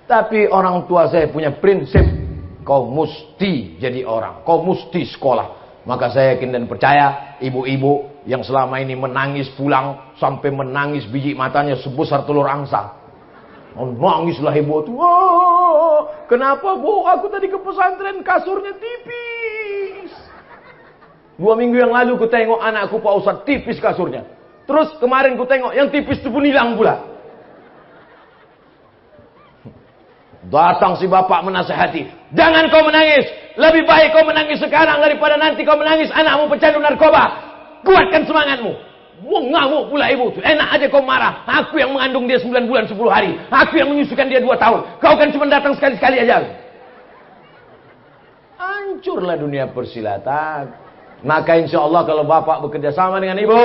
Tapi orang tua saya punya prinsip, kau mesti jadi orang, kau mesti sekolah. Maka saya yakin dan percaya, ibu-ibu yang selama ini menangis pulang, sampai menangis biji matanya sebesar telur angsa. Nangislah ibu itu. Oh, kenapa bu? Aku tadi ke pesantren kasurnya tipis. 2 minggu yang lalu ku tengok anakku Pak Ustadz tipis kasurnya. Terus kemarin ku tengok yang tipis itu pun hilang pula. Datang si bapak menasehati, jangan kau menangis. Lebih baik kau menangis sekarang daripada nanti kau menangis anakmu pecandu narkoba. Kuatkan semangatmu. Ngamuk pula ibu. Enak aja kau marah. Aku yang mengandung dia 9 bulan 10 hari. Aku yang menyusukan dia 2 tahun. Kau kan cuma datang sekali-sekali aja. Hancurlah dunia persilatan. Maka insya Allah kalau bapak bekerja sama dengan ibu,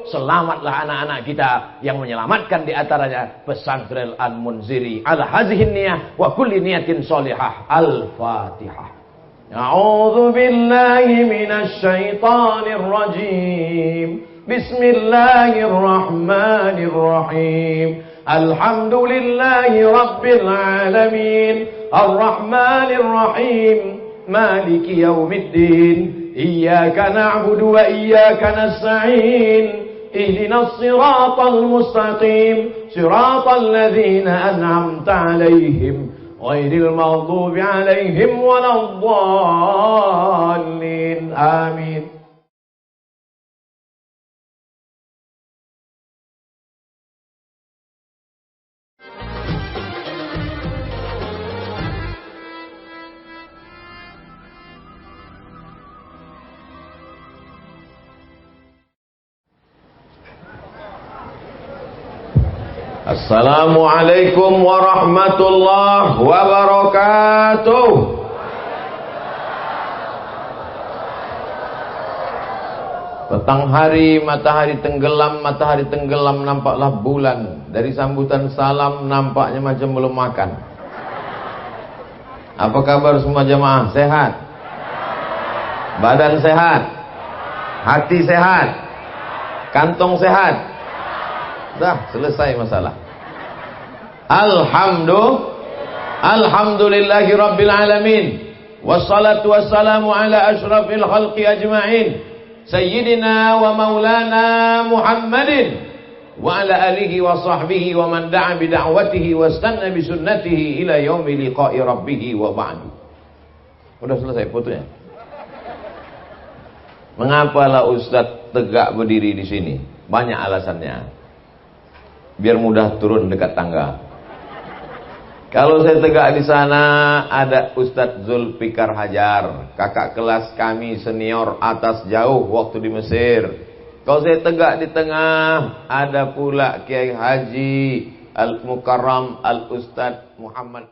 selamatlah anak-anak kita yang menyelamatkan di antaranya pesantren Al-Munziri. Ala hazihin niyah wa kulli niyatin solihah. Al-Fatihah. A'udzu billahi minasy syaithanir rajim. Bismillahirrahmanirrahim. Alhamdulillahi rabbil alamin. Arrahmanir rahim. Maliki yaumiddin. Iyyaka na'budu wa iyyaka nasta'in. Ihdinas siratal mustaqim. Siratal ladzina an'amta 'alaihim ghairil maghdubi 'alaihim waladdallin. Amin. Assalamualaikum warahmatullahi wabarakatuh. Petang hari matahari tenggelam nampaklah bulan. Dari sambutan salam nampaknya macam belum makan. Apa kabar semua jemaah? Sehat? Badan sehat? Hati sehat? Kantong sehat? Dah selesai masalah. Alhamdulillahi rabbil alamin. Wassalatu wassalamu ala ashrafil khalqi ajma'in. Sayyidina wa maulana Muhammadin. Wa ala alihi wa sahbihi wa man da'a bida'watihi wa istanna bisunnatihi ila yaumi liqa'i rabbihi wa ba'du. Udah selesai fotonya. Mengapalah Ustaz tegak berdiri di sini? Banyak alasannya. Biar mudah turun dekat tangga. Kalau saya tegak di sana, ada Ustadz Zulfikar Hajar, kakak kelas kami senior atas jauh waktu di Mesir. Kalau saya tegak di tengah, ada pula Kiai Haji Al-Mukarram Al-Ustadz Muhammad